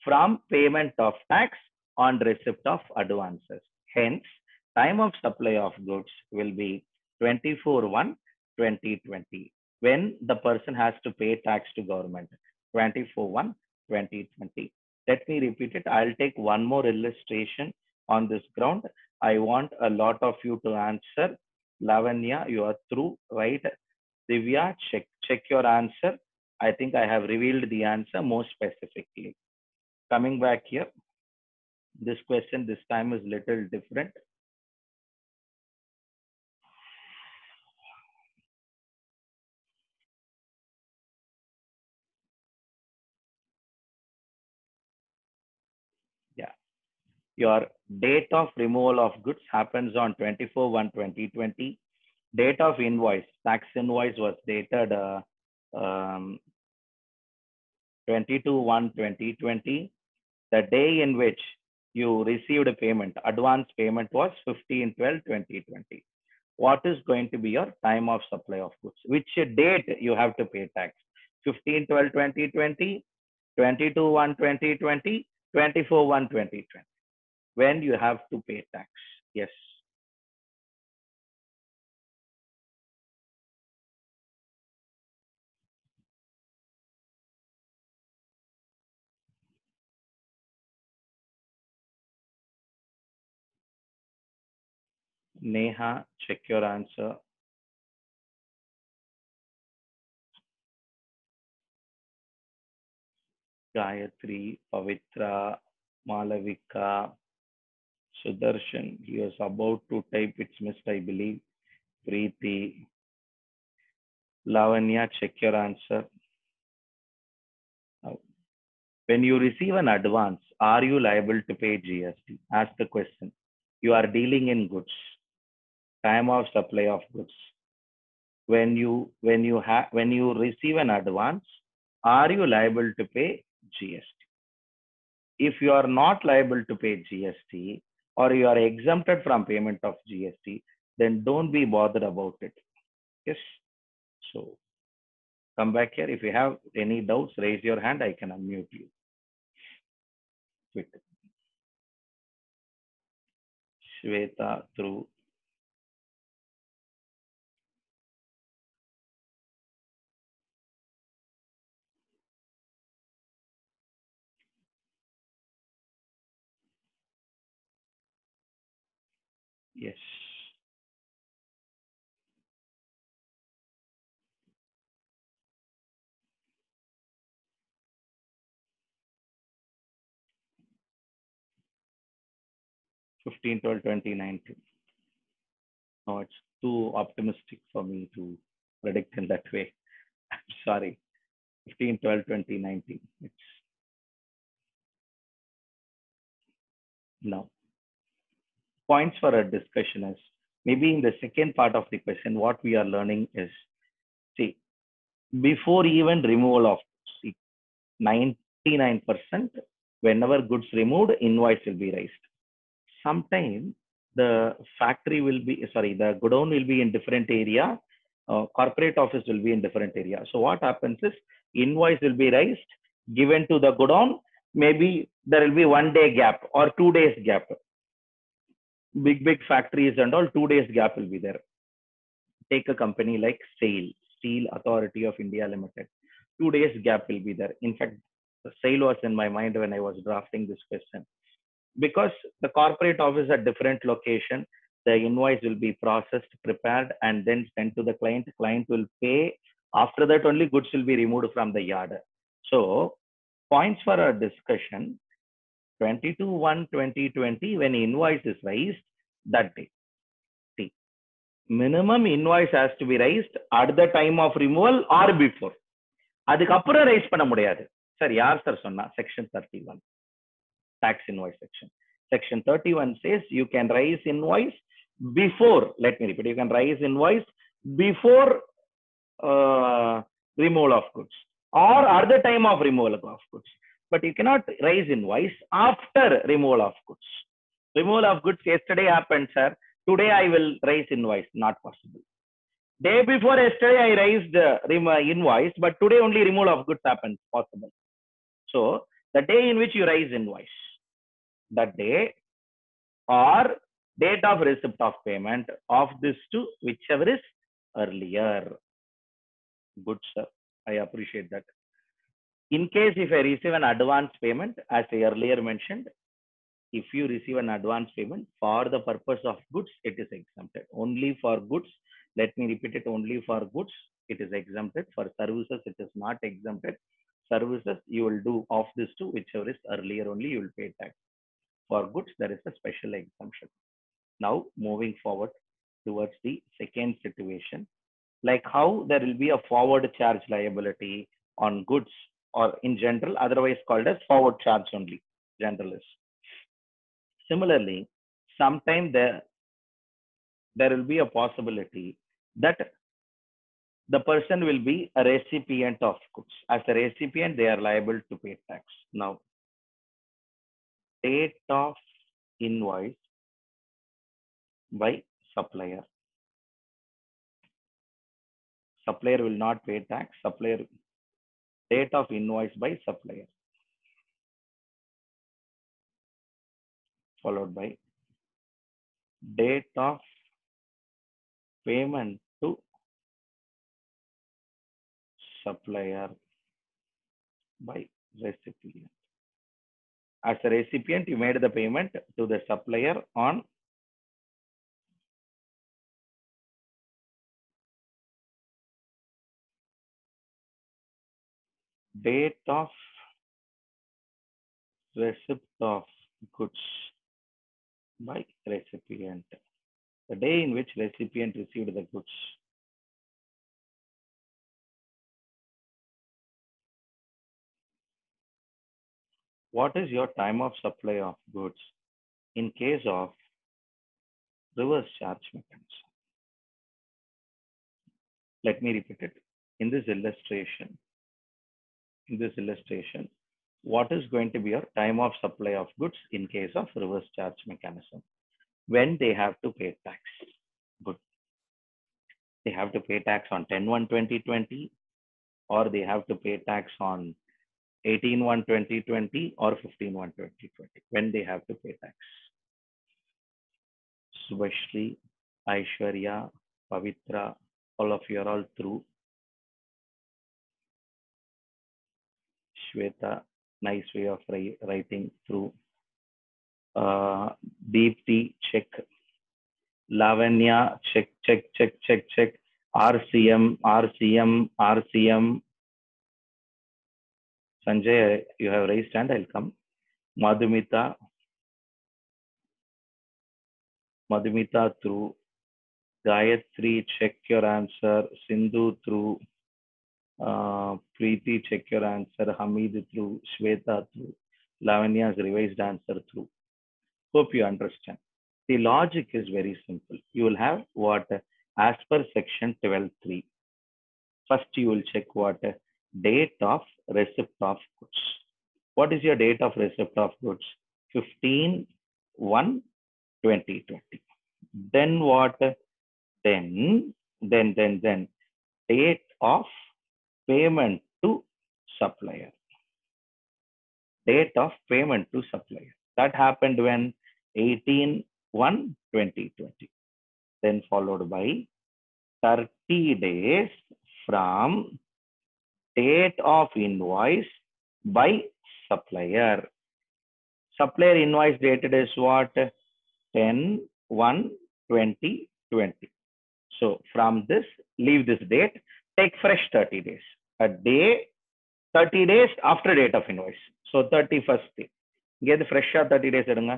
from payment of tax on receipt of advances. Hence, time of supply of goods will be 24/1/2020 when the person has to pay tax to government. 24/1/2020. Let me repeat it. I'll take one more illustration on this ground. I want a lot of you to answer. Lavanya, you are through, right? Divya, check your answer. I think I have revealed the answer more specifically. Coming back here, this question this time is little different. Yeah, your date of removal of goods happens on 24/1/2020. Date of invoice, tax invoice was dated 22/1/2020. The day in which you received a payment, advance payment, was 15/12/2020. What is going to be your time of supply of goods? Which date you have to pay tax? 15/12/2020, 22/1/2020, 24/1/2020. When you have to pay tax? Yes. Neha, check your answer. Gayatri, Pavitra, Malavika, Sudarshan, he was about to type, it's missed, I believe. Preeti, Lavanya, check your answer. When you receive an advance, are you liable to pay GST? Ask the question. You are dealing in goods. Time of supply of goods. When you receive an advance, are you liable to pay GST? If you are not liable to pay GST, or you are exempted from payment of GST, then don't be bothered about it. Yes. So come back here. If you have any doubts, raise your hand. I can unmute you. Quick. Shweta through. Yes. Fifteen, 12, 2019. No, it's too optimistic for me to predict in that way. I'm sorry. 15/12/2019. It's now. Points for a discussion is maybe in the second part of the question, what we are learning is, see, before even removal of 99%, whenever goods removed, invoice will be raised. Sometime the factory will be, sorry, the godown will be in different area, corporate office will be in different area. So what happens is invoice will be raised, given to the godown. Maybe there will be 1 day gap or 2 days gap. Big factories and all, 2 days gap will be there. Take a company like SAIL, Steel Authority of India Limited. 2 days gap will be there. In fact, the SAIL was in my mind when I was drafting this question. Because the corporate office at different location, the invoice will be processed, prepared, and then sent to the client. Client will pay. After that, only goods will be removed from the yard. So, points for our discussion: 22/1/2020, when invoice is raised, that day. See, minimum invoice has to be raised at the time of removal or before. அதுக்கப்புறம் rice பண்ண முடியாது sir. யார் sir சொன்னா? Section 31 tax invoice section. Section 31 says you can raise invoice before, let me repeat, you can raise invoice before removal of goods or at the time of removal of goods, but you cannot raise invoice after removal of goods. Removal of goods yesterday happened, sir. Today I will raise invoice. Not possible. Day before yesterday I raised invoice, but today only removal of goods happened. Possible. So the day in which you raise invoice, that day or date of receipt of payment of this two, whichever is earlier. Good, sir. I appreciate that. In case if I receive an advance payment, as I earlier mentioned, if you receive an advance payment for the purpose of goods, it is exempted. Only for goods, let me repeat it, only for goods, it is exempted. For services, it is not exempted. Services, you will do of this two, whichever is earlier only, you will pay tax. For goods, there is a special exemption. Now, moving forward towards the second situation, like how there will be a forward charge liability on goods, or in general, otherwise called as forward charge only, generalist. Similarly, sometime there will be a possibility that the person will be a recipient of goods. As a recipient, they are liable to pay tax. Now, date of invoice by supplier. Supplier will not pay tax. Supplier, date of invoice by supplier, followed by date of payment to supplier by recipient. As a recipient, you made the payment to the supplier on date of receipt of goods by recipient, the day in which recipient received the goods. What is your time of supply of goods in case of reverse charge mechanism? Let me repeat it. In this illustration, what is going to be your time of supply of goods in case of reverse charge mechanism? When they have to pay tax. Good. They have to pay tax on 10/1/2020, or they have to pay tax on 18/1/2020 or 15/1/2020. When they have to pay tax. Subhashri, Aishwarya, Pavitra, all of you are all through. Shweta, nice way of writing through. Deepti, check. Lavanya, check. RCM. Sanjay, you have raised hand, I'll come. Madhumita through. Gayatri, check your answer. Sindhu through. Preeti, check your answer. Hamid through. Shweta through. Lavanya's revised answer through. Hope you understand. The logic is very simple. You will have what? As per section 12.3. First, you will check what? Date of receipt of goods. What is your date of receipt of goods? 15/1/2020. Then what? Then date of payment to supplier. Date of payment to supplier. That happened when? 18/1/2020. Then followed by 30 days from date of invoice by supplier. Supplier invoice dated is what? 10/1/2020. So from this, leave this date, take fresh 30 days. A day, 30 days after date of invoice. So 31st day. இங்கே ஃப்ரெஷ்ஷாக 30 days எடுங்க.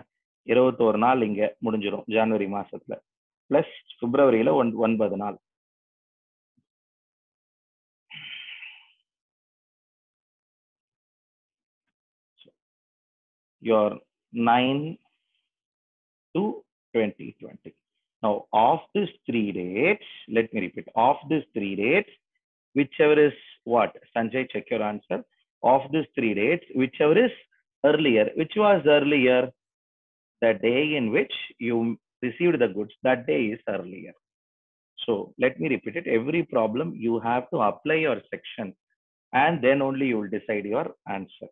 21 நாள் இங்கே முடிஞ்சிடும் ஜனவரி மாசத்துல. Plus பிப்ரவரியில 9 நாள். your 9 to 2020. Now, of these 3 dates, let me repeat, of these 3 dates, whichever is what? Sanjay, check your answer. Of these 3 dates, whichever is earlier, which was earlier? The day in which you received the goods, that day is earlier. So let me repeat it. Every problem you have to apply your section and then only you will decide your answer.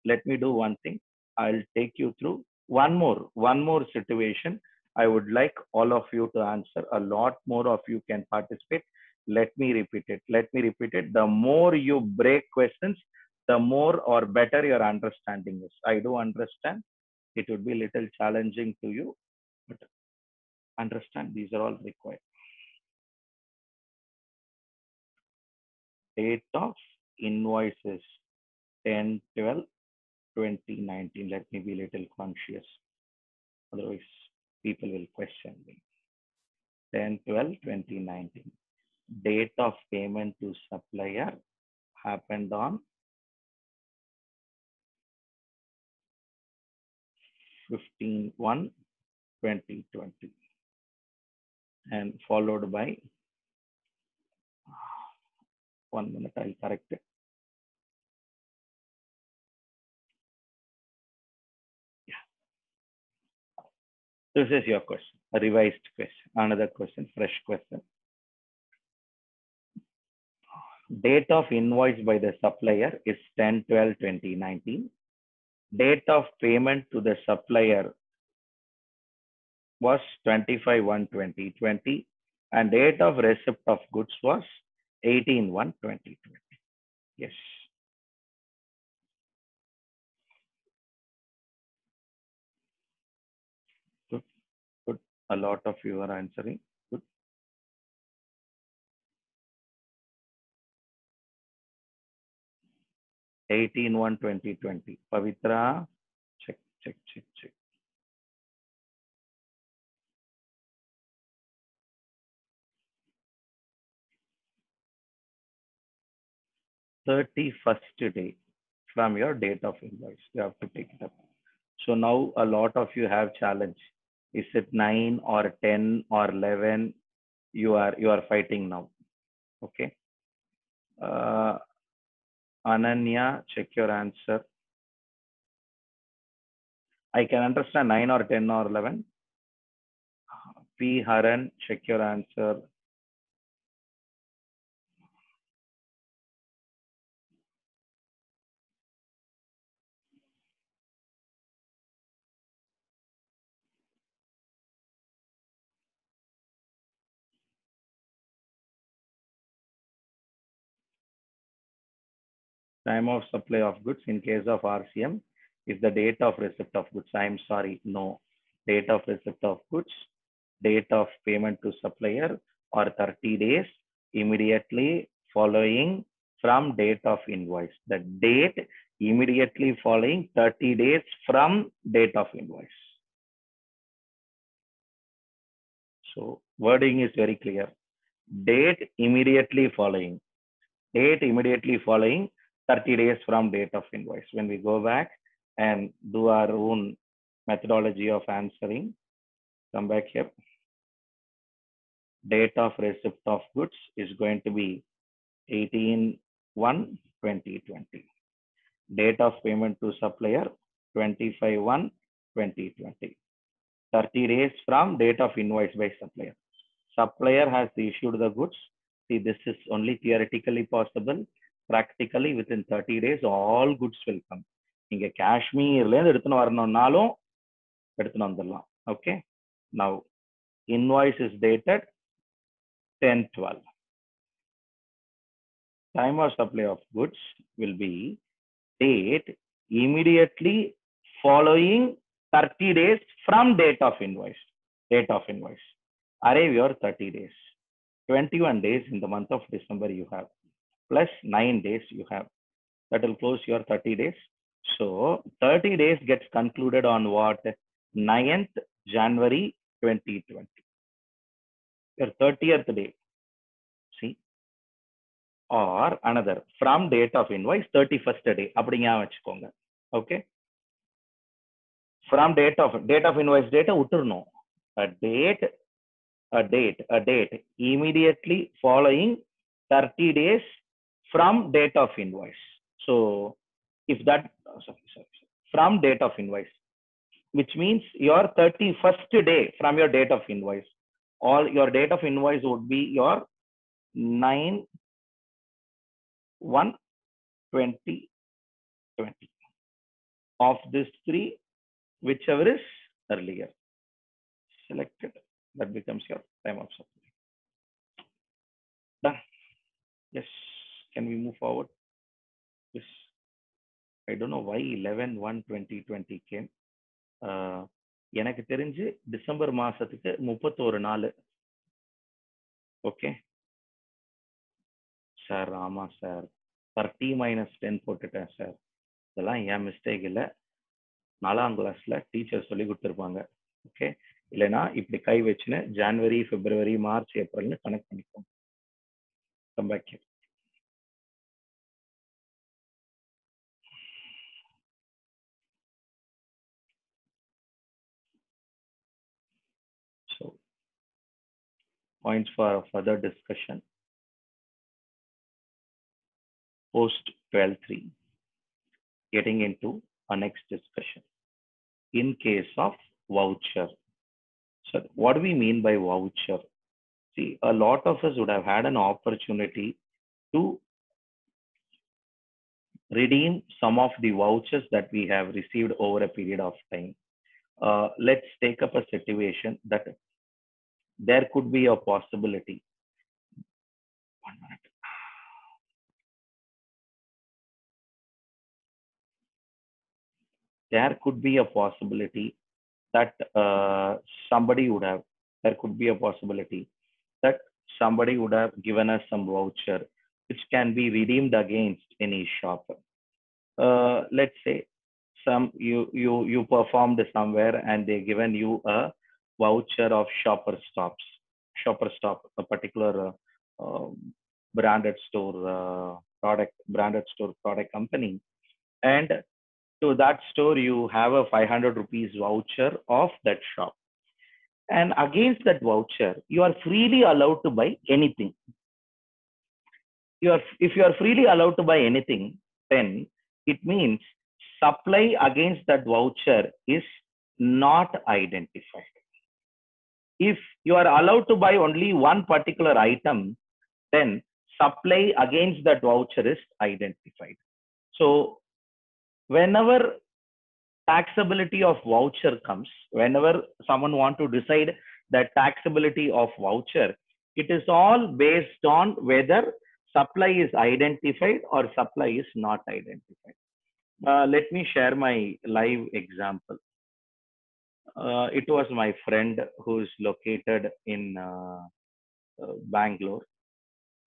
Let me do one thing. I'll take you through one more situation. I would like all of you to answer. A lot more of you can participate. Let me repeat it. The more you break questions, the more or better your understanding is. I do understand it would be a little challenging to you, but understand these are all required. Date of invoices 10/12/2019. Let me be a little conscious, otherwise people will question me. 10/12/2019. Date of payment to supplier happened on 15/1/2020 and followed by 1 minute, I'll correct it. Yeah. This is your question, a revised question, another question, fresh question. Date of invoice by the supplier is 10/12/2019. Date of payment to the supplier was 25/1/2020 and date of receipt of goods was 18/1/2020. Yes. Good. Good. A lot of you are answering. Good. Eighteen 1/2020. Pavitra, check. 31st day from your date of invoice. You have to take it up. So now a lot of you have challenge. Is it 9 or 10 or 11? You are fighting now. Okay. Ananya, check your answer. I can understand 9 or 10 or 11. P. Haran, check your answer. Time of supply of goods in case of RCM is the date of receipt of goods. I am sorry, no. Date of receipt of goods, date of payment to supplier or 30 days immediately following from date of invoice. The date immediately following 30 days from date of invoice. So wording is very clear. Date immediately following. Date immediately following 30 days from date of invoice. When we go back and do our own methodology of answering, come back here. Date of receipt of goods is going to be 18/1/2020. Date of payment to supplier 25/1/2020. 30 days from date of invoice by supplier. Supplier has issued the goods. See, this is only theoretically possible. Practically within 30 days, all goods will come. இங்க காஷ்மீர்ல இருந்து எடுத்துன்னு வரணும்னாலும் எடுத்துன்னு வந்துடலாம். Okay. Now, invoice is dated 10/12. Time of supply of goods will be date immediately following 30 days from date of invoice. Date of invoice. Arrive your 30 days. 21 days in the month of December you have. Plus 9 days you have. That will close your 30 days. So 30 days gets concluded on what? 9th January 2020. Your 30th day. See? Or another. From date of invoice, 31st day. அப்படிங்க வச்சுக்கோங்க. Okay? from date of invoice data utturno. A date, a date immediately following 30 days from date of invoice. So if that, sorry, from date of invoice, which means your 31st day from your date of invoice. All your date of invoice would be your 9/1/2020. Of these three, whichever is earlier selected, that becomes your time of supply. Done. Yes. Can we move forward? Yes. I don't know why 11/1/2020 came. எனக்கு தெரிஞ்சு December மாசத்துக்கு 31 நாள். Okay sir, ஆமா sir, 30 - 10 போட்டுட்டேன் sir. இதெல்லாம் ஏன் mistake இல்லை, 4ஆம் கிளாஸ்ல டீச்சர் சொல்லி கொடுத்துருப்பாங்க. ஓகே, இல்லைன்னா இப்படி கை வச்சுன்னு ஜான்வரி, பிப்ரவரி, மார்ச், ஏப்ரல்னு கனெக்ட் பண்ணிக்கோங்க. Come back here. So points for further discussion post 12/3, getting into our next discussion in case of voucher. So what do we mean by voucher? See, a lot of us would have had an opportunity to redeem some of the vouchers that we have received over a period of time. Let's take up a situation that there could be a possibility. 1 minute. There could be a possibility that there could be a possibility that somebody would have given us some voucher which can be redeemed against any shop. Let's say you performed somewhere and they given you a voucher of Shopper Stop, a particular branded store product company, and to that store you have a 500 rupees voucher of that shop, and against that voucher you are freely allowed to buy anything. If you are freely allowed to buy anything, then it means supply against that voucher is not identified. If you are allowed to buy only one particular item, then supply against that voucher is identified. So whenever taxability of voucher comes, whenever someone want to decide the taxability of voucher, it is all based on whether supply is identified or supply is not identified. Let me share my live example. It was my friend who is located in Bangalore,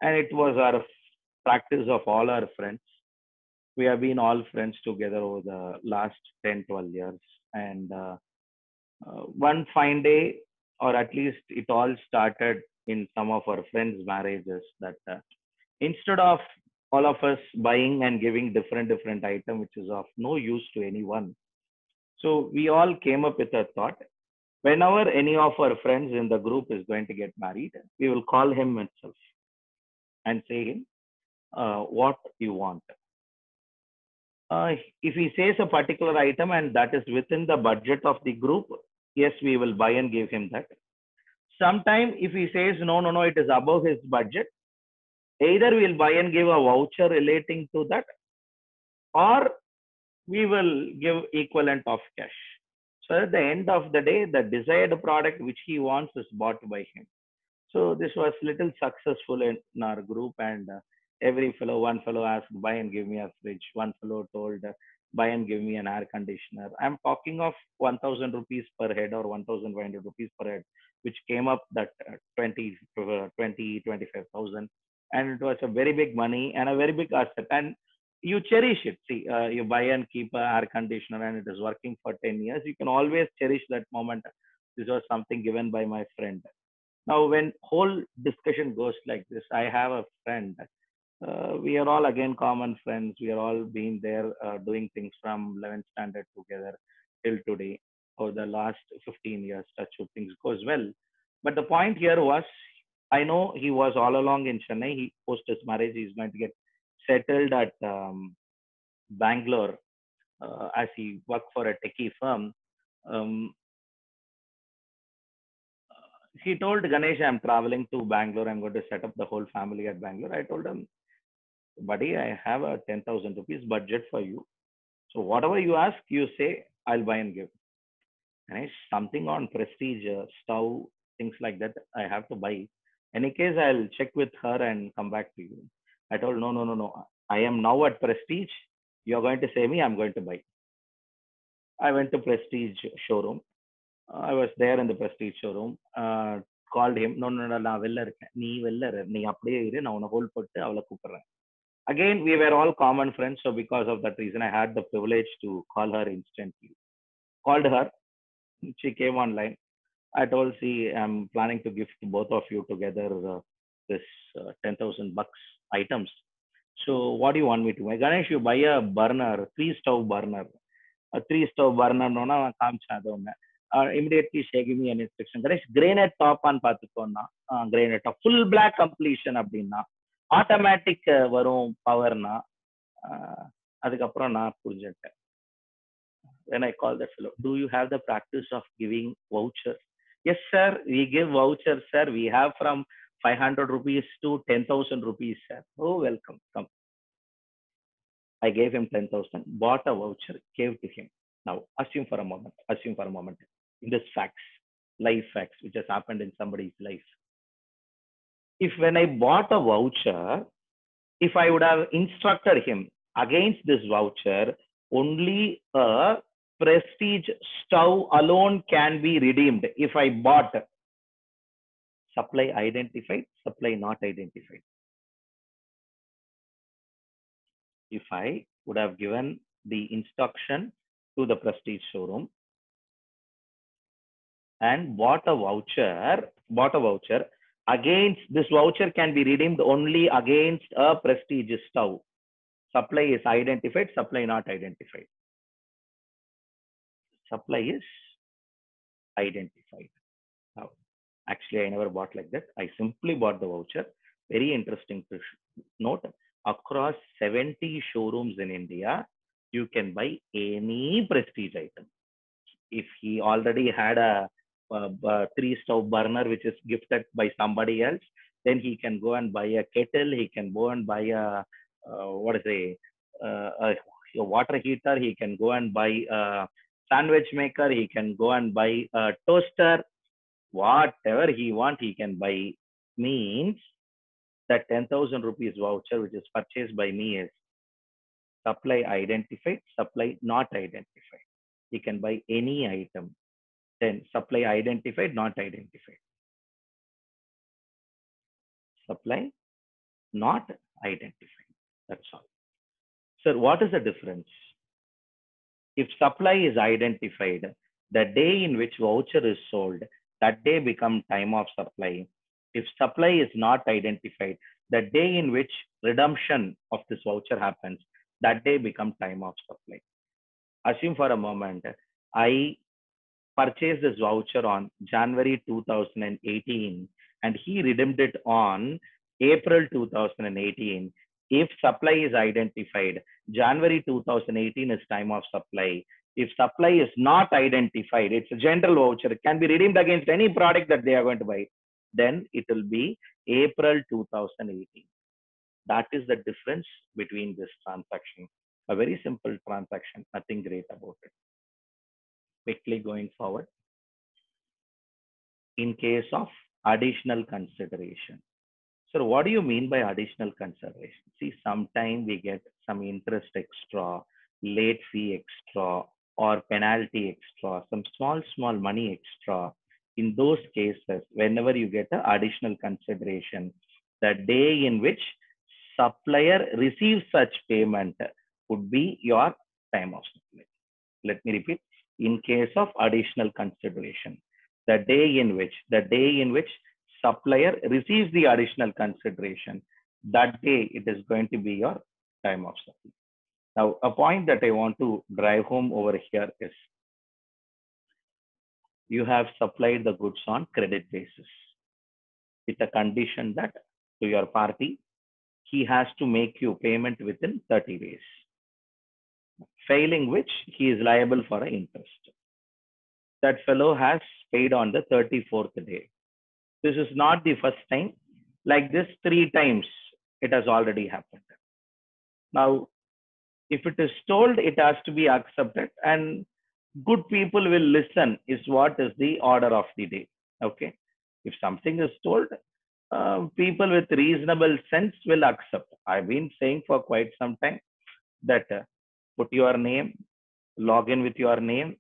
and it was our practice of all our friends. We have been all friends together over the last 10-12 years, and one fine day, or at least it all started in some of our friends' marriages, that instead of all of us buying and giving different item which is of no use to anyone, so we all came up with a thought: whenever any of our friends in the group is going to get married, we will call him itself and say him, what you want. If he says a particular item and that is within the budget of the group, yes, we will buy and give him that. Sometime if he says no, it is above his budget, either we'll buy and give a voucher relating to that, or we will give equivalent of cash. So at the end of the day, the desired product which he wants is bought by him. So this was little successful in our group, and one fellow asked, buy and give me a fridge. One fellow told, buy and give me an air conditioner. I'm talking of 1,000 rupees per head or 1,500 rupees per head, which came up that 25,000. And it was a very big money and a very big asset. And you cherish it. See, you buy and keep an air conditioner and it is working for 10 years. You can always cherish that moment. This was something given by my friend. Now, when whole discussion goes like this, I have a friend. We are all again common friends. We are all been there doing things from 11th standard together till today. over the last 15 years. Touch wood, things goes well. But the point here was, I know he was all along in Chennai. He post his marriage, he's going to get settled at Bangalore as he worked for a techie firm. Um, he told Ganesh, I'm traveling to Bangalore. I'm going to set up the whole family at Bangalore. I told him, buddy, I have a 10,000 rupees budget for you. So whatever you ask, you say, I'll buy and give. Ganesh, something on prestige, stove, things like that, I have to buy. Any case, I'll check with her and come back to you. I told, no. I am now at prestige. You're going to say me, I'm going to buy. I went to prestige showroom. I was there in the prestige showroom. Called him. No, நான் வெளில இருக்கேன். நீ வெளில இரு. நீ அப்படியே இரு. நான் உன்னை ஹோல்ட் போட்டு அவளை கூப்பிடுறேன். Again, we were all common friends. So because of that reason, I had the privilege to call her instantly. Called her. She came online. I told, see, I'm planning to gift both of you together this 10,000 bucks items. So what do you want me to buy? Ganesh, you buy a burner, 3-stove burner. A 3-stove burner, no, immediately she gave me an instruction. Ganesh, granite top on pathukonna, granite top, full black completion அப்படின்னா automatic வரும் பவர்னா அதுக்கப்புறம் நான் புரிஞ்சுட்டேன். When I called that fellow, do you have the practice of giving vouchers? Yes, sir, we give vouchers, sir. We have from 500 rupees to 10,000 rupees, sir. Oh, welcome. Come. I gave him 10,000, bought a voucher, gave to him. Now, assume for a moment, in this facts, life facts, which has happened in somebody's life. If when I bought a voucher, if I would have instructed him against this voucher, only a prestige stove alone can be redeemed. If I bought supply identified, supply not identified. If I would have given the instruction to the prestige showroom and bought a voucher, against this voucher can be redeemed only against a prestige stove. Supply is identified, supply not identified. Supply is identified. Now, actually, I never bought like that. I simply bought the voucher. Very interesting to note. Across 70 showrooms in India, you can buy any prestige item. If he already had a 3-stove burner which is gifted by somebody else, then he can go and buy a kettle. He can go and buy a water heater. He can go and buy a sandwich maker. He can go and buy a toaster. Whatever he wants, he can buy. Means that 10,000 rupees voucher which is purchased by me is supply identified, supply not identified. He can buy any item. Then supply identified, not identified. Supply not identified. That's all. Sir, what is the difference? If supply is identified, the day in which voucher is sold, that day becomes time of supply. If supply is not identified, the day in which redemption of this voucher happens, that day becomes time of supply. Assume for a moment, I purchased this voucher on January 2018 and he redeemed it on April 2018. If supply is identified, January 2018 is time of supply. If supply is not identified, it's a general voucher. It can be redeemed against any product that they are going to buy. Then it will be April 2018. That is the difference between this transaction. A very simple transaction, nothing great about it. Quickly going forward. In case of additional consideration. So what do you mean by additional consideration? See, sometimes we get some interest extra, late fee extra, or penalty extra, some small money extra. In those cases, whenever you get an additional consideration, the day in which supplier receives such payment would be your time of supply. Let me repeat. In case of additional consideration, the day in which supplier receives the additional consideration, that day it is going to be your time of supply. Now, a point that I want to drive home over here is you have supplied the goods on credit basis with a condition that to your party, he has to make you payment within 30 days, failing which he is liable for an interest. That fellow has paid on the 34th day. This is not the first time. Like this, 3 times it has already happened. Now, if it is told, it has to be accepted, and good people will listen, is what is the order of the day. Okay. If something is told, people with reasonable sense will accept. I've been saying for quite some time that put your name, log in with your name.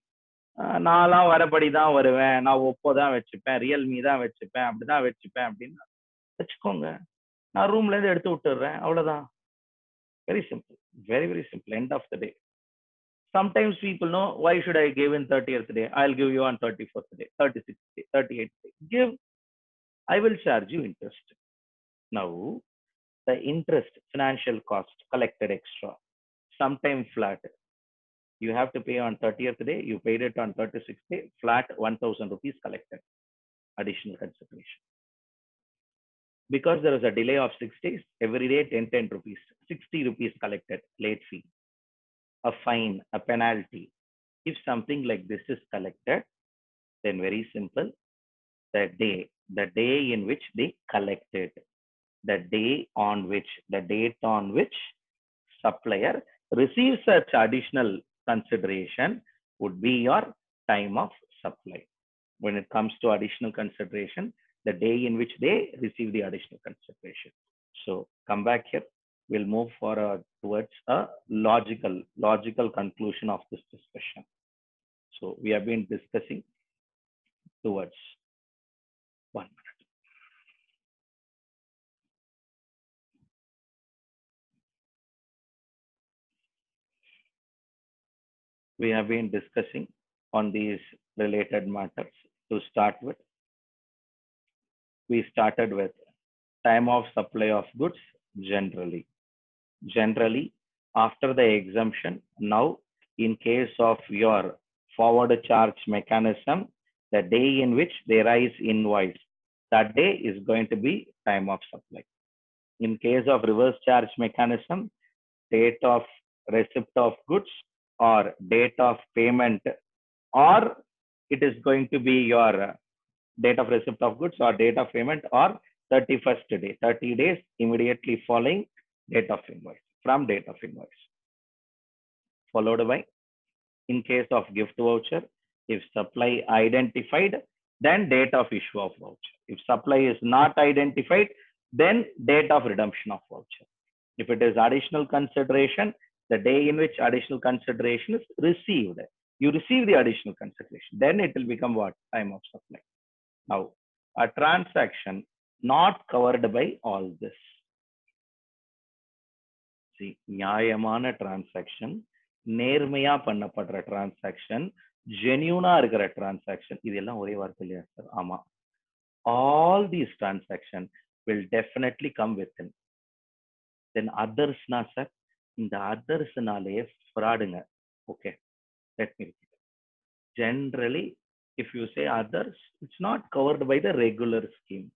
நான்லாம் வரபடி தான் வருவேன், நான் Oppo தான் வச்சுப்பேன், Realme தான் வச்சுப்பேன், அப்படிதான் வச்சுப்பேன் அப்படின்னு வச்சுக்கோங்க. நான் ரூம்ல இருந்து எடுத்து விட்டுறேன், அவ்வளவுதான். Very simple, very, very simple. End of the day. Sometimes people know, why should I give in 30th day? I'll give you on 34th day, 36th day, 38th day. Give, I will charge you interest. Now, the interest, financial cost collected extra, sometime flat. You have to pay on 30th day, you paid it on 36th day, flat 1,000 rupees collected, additional consideration. Because there was a delay of 6 days, every day 10 rupees, 60 rupees collected, late fee, a fine, a penalty. If something like this is collected, then very simple, the day in which they collected, the date on which supplier receives such additional consideration would be your time of supply. When it comes to additional consideration, the day in which they receive the additional consideration. So come back here. We'll move towards a logical conclusion of this discussion. So we have been discussing towards 1 minute. We have been discussing on these related matters. To start with, we started with time of supply of goods generally. Generally, after the exemption, now in case of your forward charge mechanism, the day in which they raise invoice, that day is going to be time of supply. In case of reverse charge mechanism, date of receipt of goods or date of payment, or it is going to be your date of receipt of goods or date of payment, or 31st day, 30 days immediately following date of invoice, from date of invoice. Followed by, in case of gift voucher, if supply identified, then date of issue of voucher. If supply is not identified, then date of redemption of voucher. If it is additional consideration, the day in which additional consideration is received. You receive the additional consideration, then it will become what? Time of supply. Now, a transaction not covered by all this. See, நியாயமான transaction, நேர்மையா பண்ணப்படுற transaction, genuine இருக்கிற transaction, இதெல்லாம் ஒரே வார்த்தையில sir. ஆமா. All these transactions will definitely come within. Then others na sir, இந்த others நாலே fraudங்க. Okay, let me repeat. Generally, if you say others, it's not covered by the regular scheme.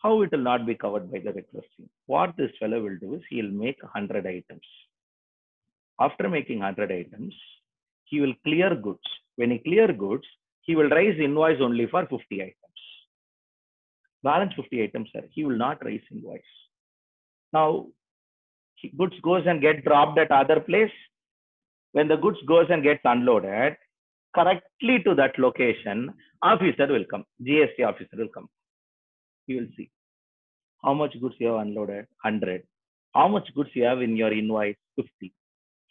How it will not be covered by the regular scheme? What this fellow will do is, he will make 100 items. After making 100 items, he will clear goods. When he clear goods, he will raise invoice only for 50 items. Balance 50 items, sir, he will not raise invoice. Now, goods goes and get dropped at other place. When the goods goes and gets unloaded, correctly to that location, officer will come, GST officer will come. You will see how much goods you have unloaded, 100. How much goods you have in your invoice, 50.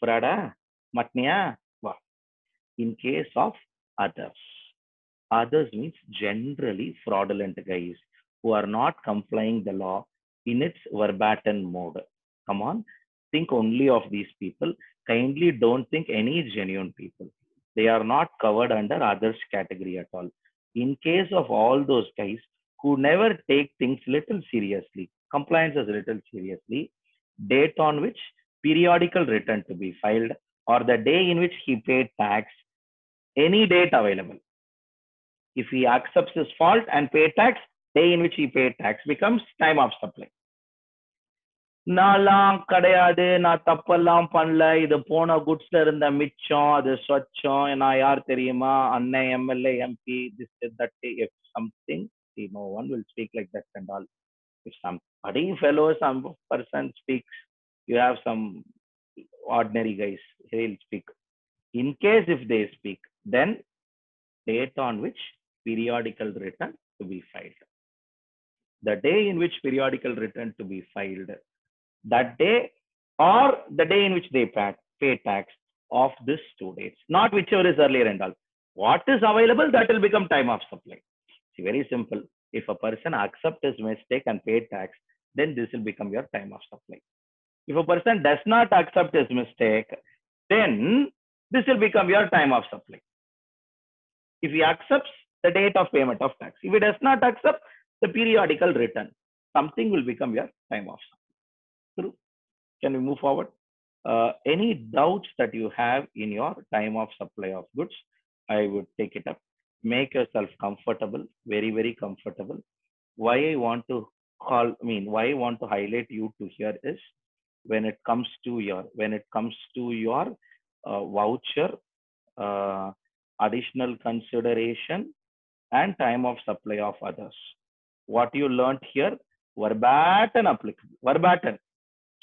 Frada, matniya, wow. In case of others means generally fraudulent guys who are not complying the law in its verbatim mode. Come on, think only of these people. Kindly don't think any genuine people. They are not covered under others category at all. In case of all those guys who never take things little seriously, compliance as little seriously, date on which periodical return to be filed, or the day in which he paid tax, any date available. If he accepts his fault and pay tax, day in which he paid tax becomes time of supply. நான்லாம் கிடையாது, நான் தப்பெல்லாம் பண்ணல, இது போன குட்ஸ்ல இருந்த மிச்சம், அது சொச்சம், நான் யார் தெரியுமா, அண்ணன் MLA MP, this that. If something, see, no one will speak like that and all. If somebody fellow, some person speaks, you have some ordinary guys, he will speak. In case if they speak, then date on which periodical return to be filed. The day in which periodical return to be filed, that day or the day in which they pay tax of this 2 dates, not whichever is earlier and all. What is available, that will become time of supply. See, very simple. If a person accepts his mistake and pay tax, then this will become your time of supply. If a person does not accept his mistake, then this will become your time of supply. If he accepts the date of payment of tax, if he does not accept the periodical return, something will become your time of supply. True. Can we move forward? Any doubts that you have in your time of supply of goods, I would take it up. Make yourself comfortable, very, very comfortable. Why I want to why I want to highlight you to here is when it comes to your voucher, additional consideration, and time of supply of others. What you learned here, verbatim applicable. Verbatim.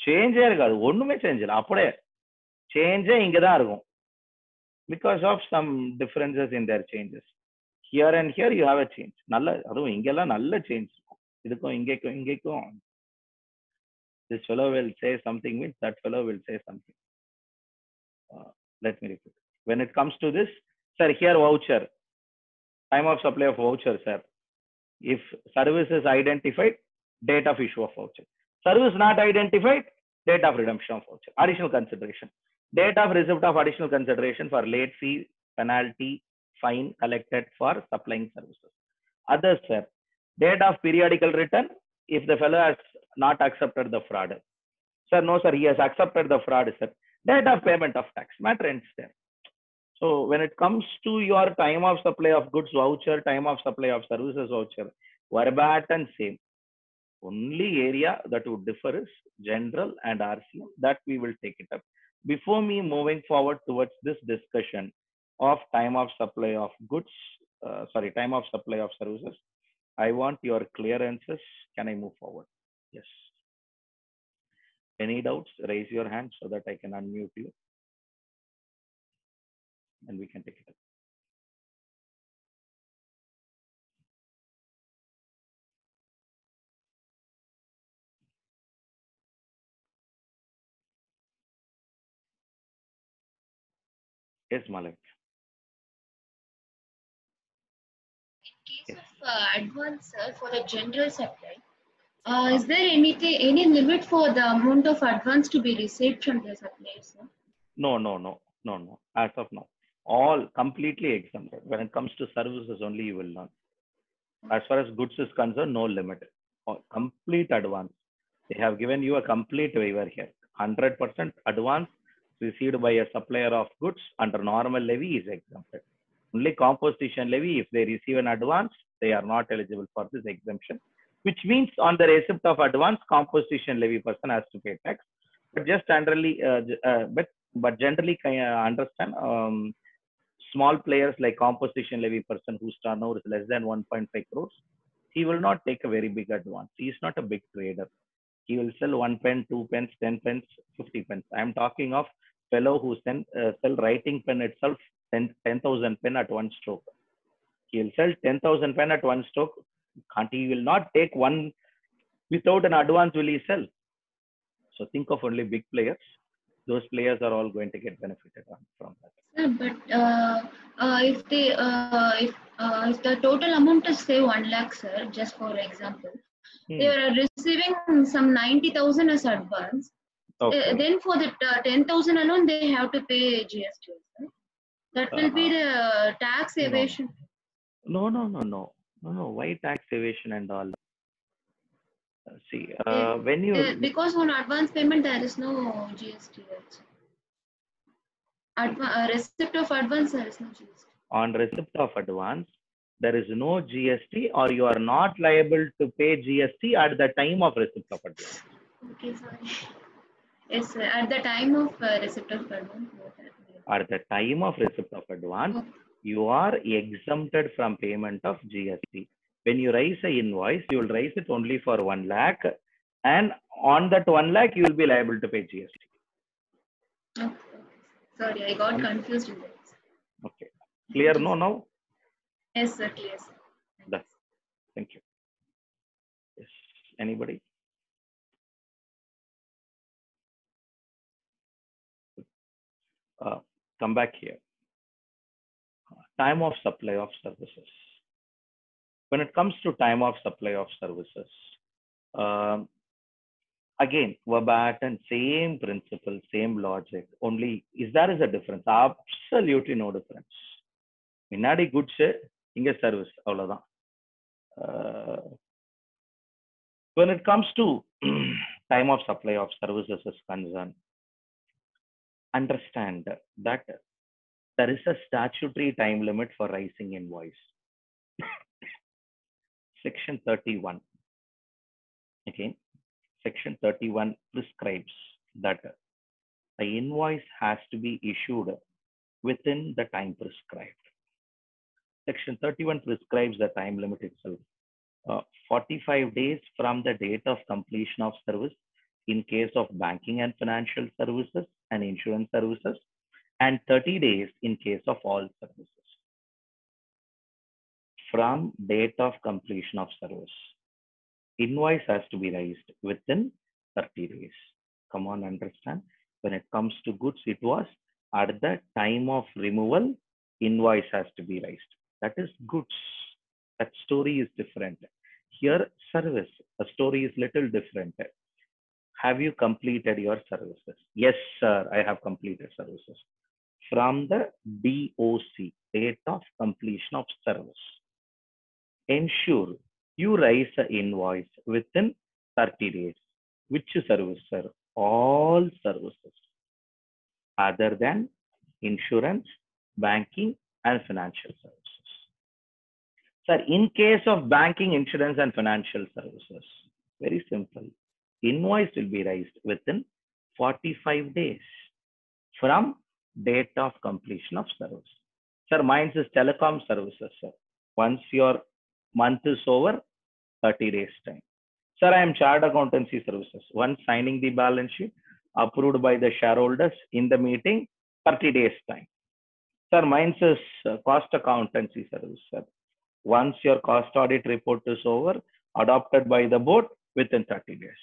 Change இருக்காது, ஒண்ணுமே change இல்லை, அப்படியே சேஞ்சே இங்கே தான் இருக்கும். Because of some differences in their changes. Here and here you have a change. நல்ல, அதுவும் இங்கெல்லாம் நல்ல சேஞ்ச் இருக்கும். இதுக்கும் இங்கேக்கும் this fellow will say something means that fellow will say something. Let me repeat. When it comes to this, sir, here voucher, time of supply of voucher, sir. If service is identified, date of issue of voucher. Service not identified, date of redemption of voucher. Additional consideration. Date of receipt of additional consideration for late fee, penalty, fine collected for supplying services. Others, sir. Date of periodical return, if the fellow has not accepted the fraud. Sir, no, sir, he has accepted the fraud, sir. Date of payment of tax. Matter ends there. So when it comes to your time of supply of goods voucher, time of supply of services voucher, verbatim same. Only area that would differ is general and RCM, that we will take it up. Before me moving forward towards this discussion of time of supply of goods, time of supply of services, I want your clearances. Can I move forward? Yes. Any doubts? Raise your hand so that I can unmute you and we can take it up. Yes, Malik. In case of advance for the general supply, is there any limit for the amount of advance to be received from the suppliers? No. As of now, all completely exempted. When it comes to services only, you will learn. As far as goods is concerned, no limit. Complete advance. They have given you a complete waiver here. 100% advance received by a supplier of goods under normal levy is exempted. Only composition levy, if they receive an advance, they are not eligible for this exemption, which means on the receipt of advance, composition levy person has to pay tax. But just generally, generally, understand small players like composition levy person whose turnover is less than 1.5 crores, he will not take a very big advance. He is not a big trader. He will sell 1 pen, 2 pence, 10 pence, 50 pence. I am talking of fellow who sell writing pen itself 10,000 pen at one stroke. He will sell 10,000 pen at one stroke. He will not take one without an advance will he sell. So think of only big players. Those players are all going to get benefited from that. Sir, but if the total amount is say 1 lakh, sir, just for example, they are receiving some 90,000 as advance. Okay. Then for the 10,000 alone, they have to pay GST. Sir. That will be the tax evasion. No. Why tax evasion and all? See, when you because on advance payment there is no GST. Receipt of advance there is no GST. On receipt of advance, there is no GST or you are not liable to pay GST at the time of receipt of advance. Okay, sorry. Yes, sir. At the time of receipt of advance. At the time of receipt of advance, Okay. you are exempted from payment of GST. When you raise an invoice, you will raise it only for 1 lakh, and on that 1 lakh, you will be liable to pay GST. Okay. Sorry, I got confused in that. Okay. Clear Yes. no now? Yes, sir. Clear, sir. Done. Thank you. Yes. Anybody? Come back here. Time of supply of services. When it comes to time of supply of services, again, verbatim, same principle, same logic. Only is a difference? Absolutely no difference. Minadi goods, inga service. Avladhan. When it comes to time of supply of services is concerned, understand that there is a statutory time limit for raising invoice. Section 31. Again, Section 31 prescribes that the invoice has to be issued within the time prescribed. Section 31 prescribes the time limit itself. 45 days from the date of completion of service in case of banking and financial services and insurance services, and 30 days in case of all services. From date of completion of service, invoice has to be raised within 30 days. Come on, understand. When it comes to goods, it was at the time of removal, invoice has to be raised. That is goods. That story is different. Here, service, the story is little different. Have you completed your services? Yes, sir, I have completed services. From the DOC, date of completion of service, ensure you raise the invoice within 30 days. Which service, sir? All services other than insurance, banking, and financial services. Sir, in case of banking, insurance, and financial services, very simple. Invoice will be raised within 45 days from date of completion of service. Sir, mine is telecom services, sir. Once your month is over, 30 days time. Sir, I am chartered accountancy services. Once signing the balance sheet, approved by the shareholders in the meeting, 30 days time. Sir, mine is cost accountancy service, sir. Once your cost audit report is over, adopted by the board within 30 days.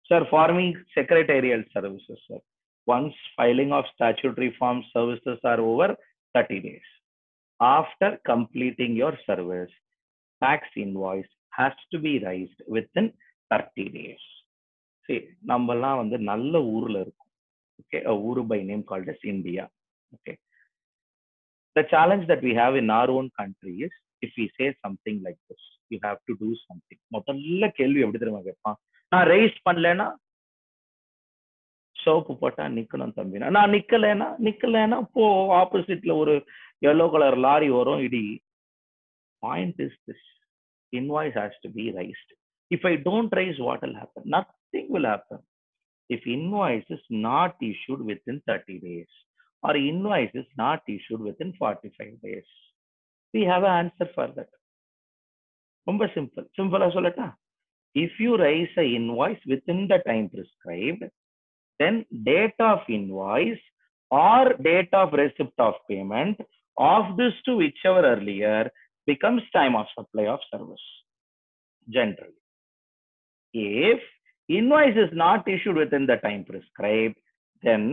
Sir, forming secretarial services, sir. Once filing of statutory form services are over, 30 days. After completing your service, tax invoice has to be raised within 30 days. See, நம்மலாம் வந்து நல்ல ஊர்ல இருக்கும். Okay, a ஊரு by name called as India. Okay. The challenge that we have in our own country is, if we say something like this, you have to do something. முதல்ல கேள்வி எப்படி தெரியுமா கேட்பான்? நான் raise பண்ணலனா சோப்பு போட்டா நிக்கணும் தம்பி. நான் நிக்கலனா போ ஆப்போசிட்ல ஒரு yellow color லாரி வரும் இடி. Point is this: invoice has to be raised. If I don't raise, what will happen? Nothing will happen. If invoice is not issued within 30 days or invoice is not issued within 45 days, we have an answer for that. ரொம்ப simple. Simple சொல்லட்டா? If you raise an invoice within the time prescribed, then date of invoice or date of receipt of payment of this to whichever earlier becomes time of supply of service. Generally, if invoice is not issued within the time prescribed, then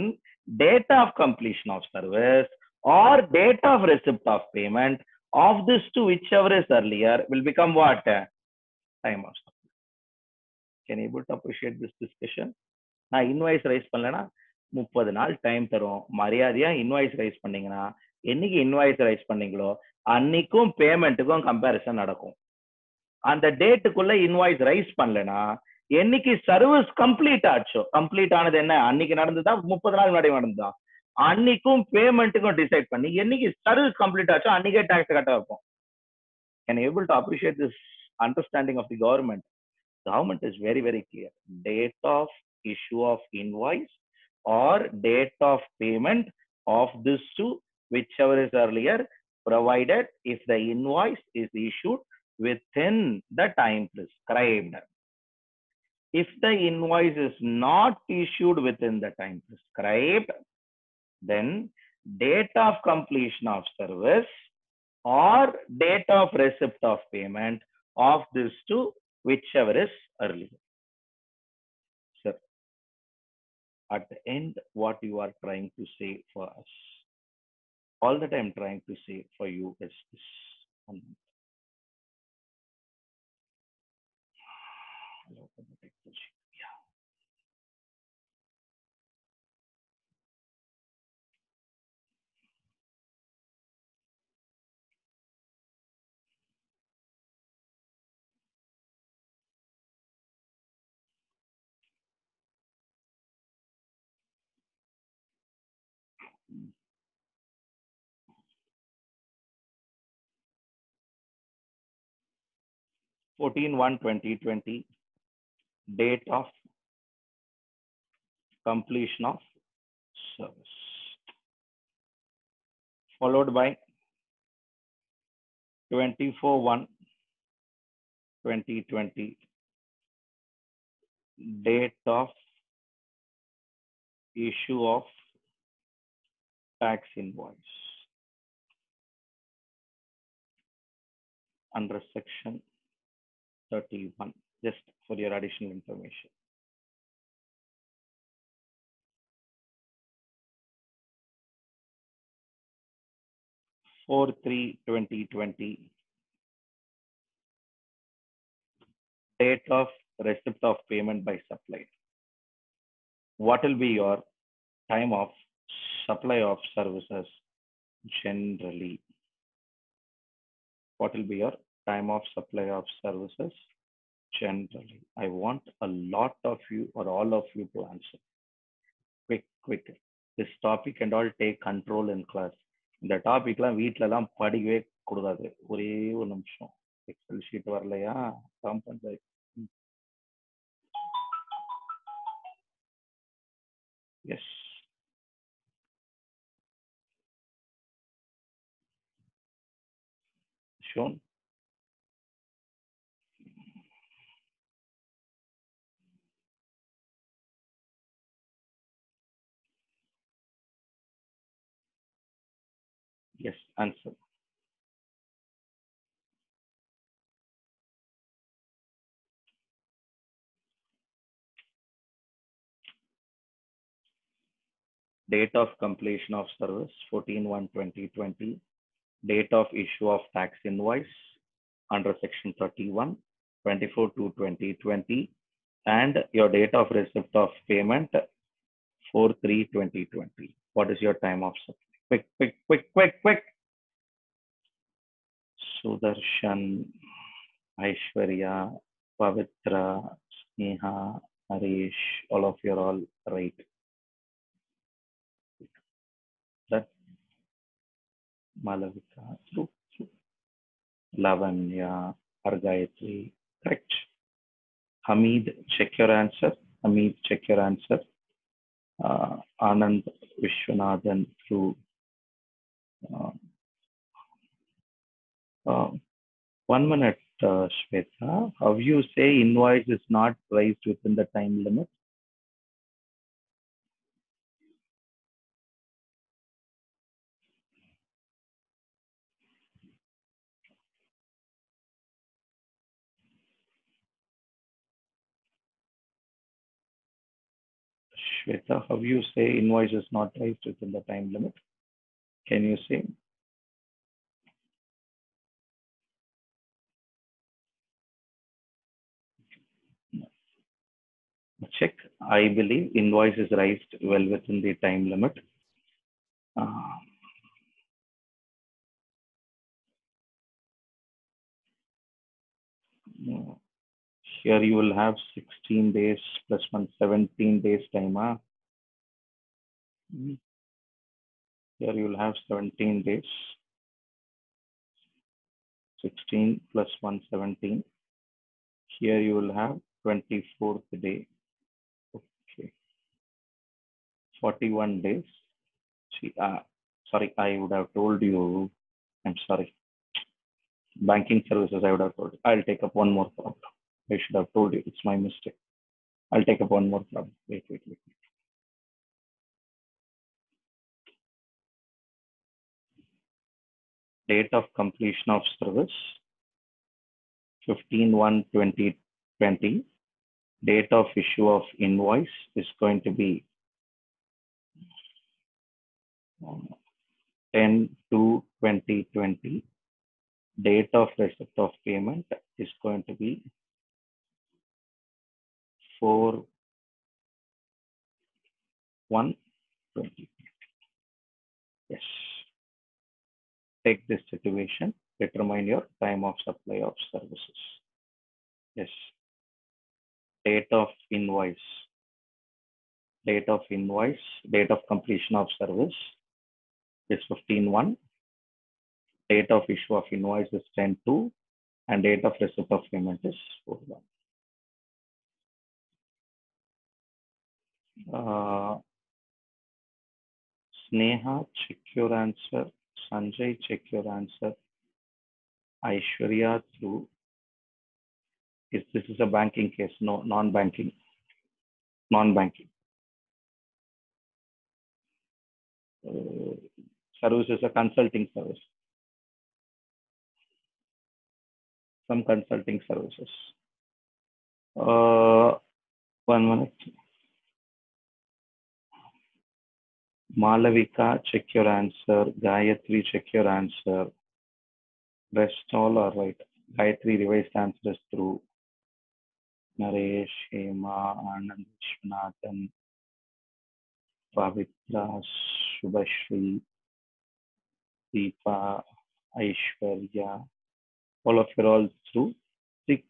date of completion of service or date of receipt of payment of this to whichever is earlier will become what? Time of supply. Can you able to appreciate this discussion? நான் invoice rice பண்ணலன்னா 30 நாள் time தரும். மரியாதையா invoice rice பண்ணீங்கன்னா, என்னைக்கு invoice rice பண்ணீங்களோ அன்னைக்கும் பேமெண்ட்டுக்கும் comparison நடக்கும். அந்த டேட்டுக்குள்ள இன்வாய்ஸ் ரைஸ் பண்ணலன்னா, என்னைக்கு சர்வீஸ் கம்ப்ளீட் ஆச்சோ, கம்ப்ளீட் ஆனது என்ன அன்னைக்கு நடந்ததா 30 நாள் முன்னாடி நடந்ததா, அன்னைக்கும் பேமெண்ட்டுக்கும் டிசைட் பண்ணி என்னைக்கு சர்வீஸ் கம்ப்ளீட் ஆச்சோ அன்னைக்கே டாக்ஸ் கட்ட வைப்போம். Can you able to appreciate this understanding of the government? Government is very, very clear. Date of issue of invoice or date of payment of this two, whichever is earlier, provided if the invoice is issued within the time prescribed. If the invoice is not issued within the time prescribed, then date of completion of service or date of receipt of payment of this two, whichever is earlier. Sir, at the end, what you are trying to say for us? All that I'm trying to say for you is this. 14/1/2020, date of completion of service, followed by 24/1/2020, date of issue of tax invoice under section 31, just for your additional information. For 3/2020, date of receipt of payment by supplier. What will be your time of supply of services generally? What will be your time of supply of services generally? I want a lot of you or all of you to answer. Quick. This topic and all take control in class. இந்த டாபிக்லாம் வீட்டிலலாம் படிக்கவே கூடாது. ஒரே ஒரு நிமிஷம். Excel sheet வரலையா? Panchayat. Yes. Shown. Yes, answer. Date of completion of service 14/1/2020, date of issue of tax invoice under section 31, 24/2/2020, and your date of receipt of payment 4/3/2020. What is your time of supply? Quick. Sudarshan, Aishwarya, Pavitra, Sneha, Harish, all of you are all right. Malavika, true. Lavanya, Argayatri, correct. Hamid, check your answer. Anand Vishwanathan, true. 1 minute, Shweta. How you say invoice is not raised within the time limit? Shweta, how you say invoice is not raised within the time limit? Can you say? Check. I believe invoice is raised well within the time limit. Here you will have 16 days plus 17 days time. Here you will have 17 days. 16 plus 117. Here you will have 24th day. Okay. 41 days. See, sorry, I would have told you. I'm sorry. Banking services, I would have told you. I'll take up one more problem. I should have told you. It's my mistake. I'll take up one more problem. Wait. Date of completion of service 15/1/2020. Date of issue of invoice is going to be 10/2/2020. Date of receipt of payment is going to be 4/1/2020. Yes. Take this situation, determine your time of supply of services. Yes. Date of invoice, date of completion of service is 15/1. Date of issue of invoice is 10/2, and date of receipt of payment is 4/1. Sneha, check your answer. Sanjay, check your answer. Aishwarya, through. This is a banking case, no, non-banking. Non-banking. Service is a consulting service. Some consulting services. 1 minute. Malavika, check your answer. Gayatri, check your answer. Rest all are right. Gayatri revised answers through. Naresh, Hema, Anand, Vishwanathan, Pavitra, Shubhashri, Deepa, Aishwarya. All of you are all through. The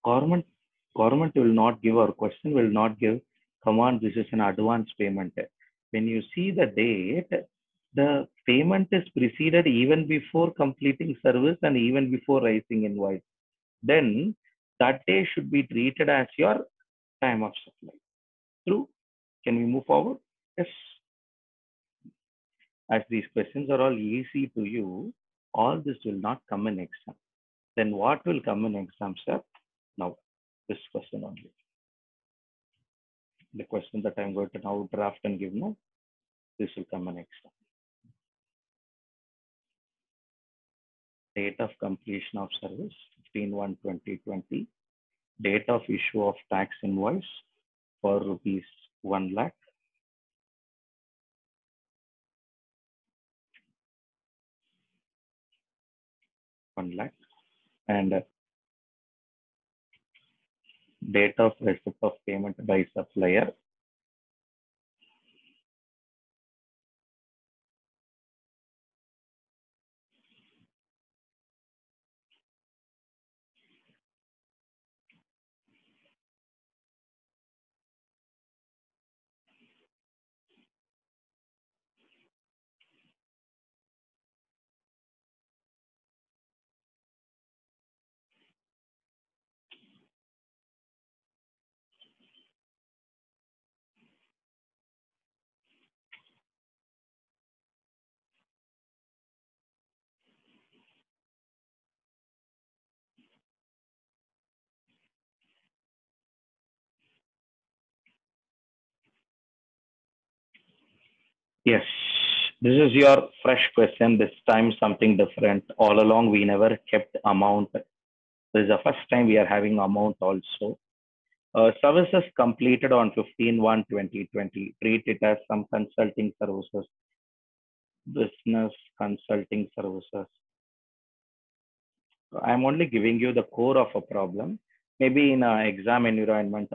government will not give, or question will not give, come on, this is an advance payment. When you see the date, the payment is preceded even before completing service and even before raising invoice. Then that day should be treated as your time of supply. True? Can we move forward? Yes. As these questions are all easy to you, all this will not come in exam. Then what will come in exam, sir? Now, this question only. The question that I'm going to now draft and give now, this will come in exam. Date of completion of service 15/1/2020. Date of issue of tax invoice for rupees 1 lakh. And date of receipt of payment by supplier. Yes, this is your fresh question. This time something different. All along we never kept amount. This is the first time we are having amount also. Services completed on 15/1/2020. Treat it as some consulting services, business consulting services. I'm only giving you the core of a problem. Maybe in an exam environment,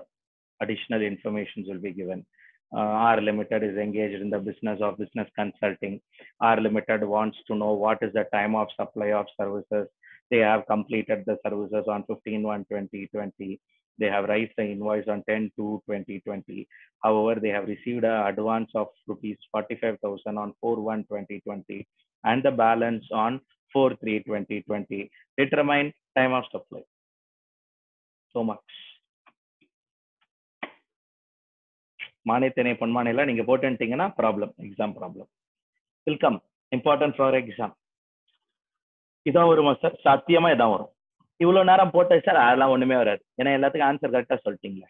additional information will be given. R Limited is engaged in the business of business consulting. R Limited wants to know what is the time of supply of services. They have completed the services on 15/1/2020. They have raised the invoice on 10/2/2020. However, they have received an advance of rupees 45,000 on 4/1/2020 and the balance on 4/3/2020. Determine time of supply. So much. மானியத்தினை பொன்மானையில நீங்க போட்டுட்டீங்கன்னா problem, exam problem will come. Important for exam. இதான் வருமா sir? சத்தியமா இதான் வரும். இவ்வளவு நேரம் போட்ட சார் அதெல்லாம் ஒண்ணுமே வராது. ஏன்னா எல்லாத்துக்கும் ஆன்சர் கரெக்டா சொல்லிட்டீங்களே.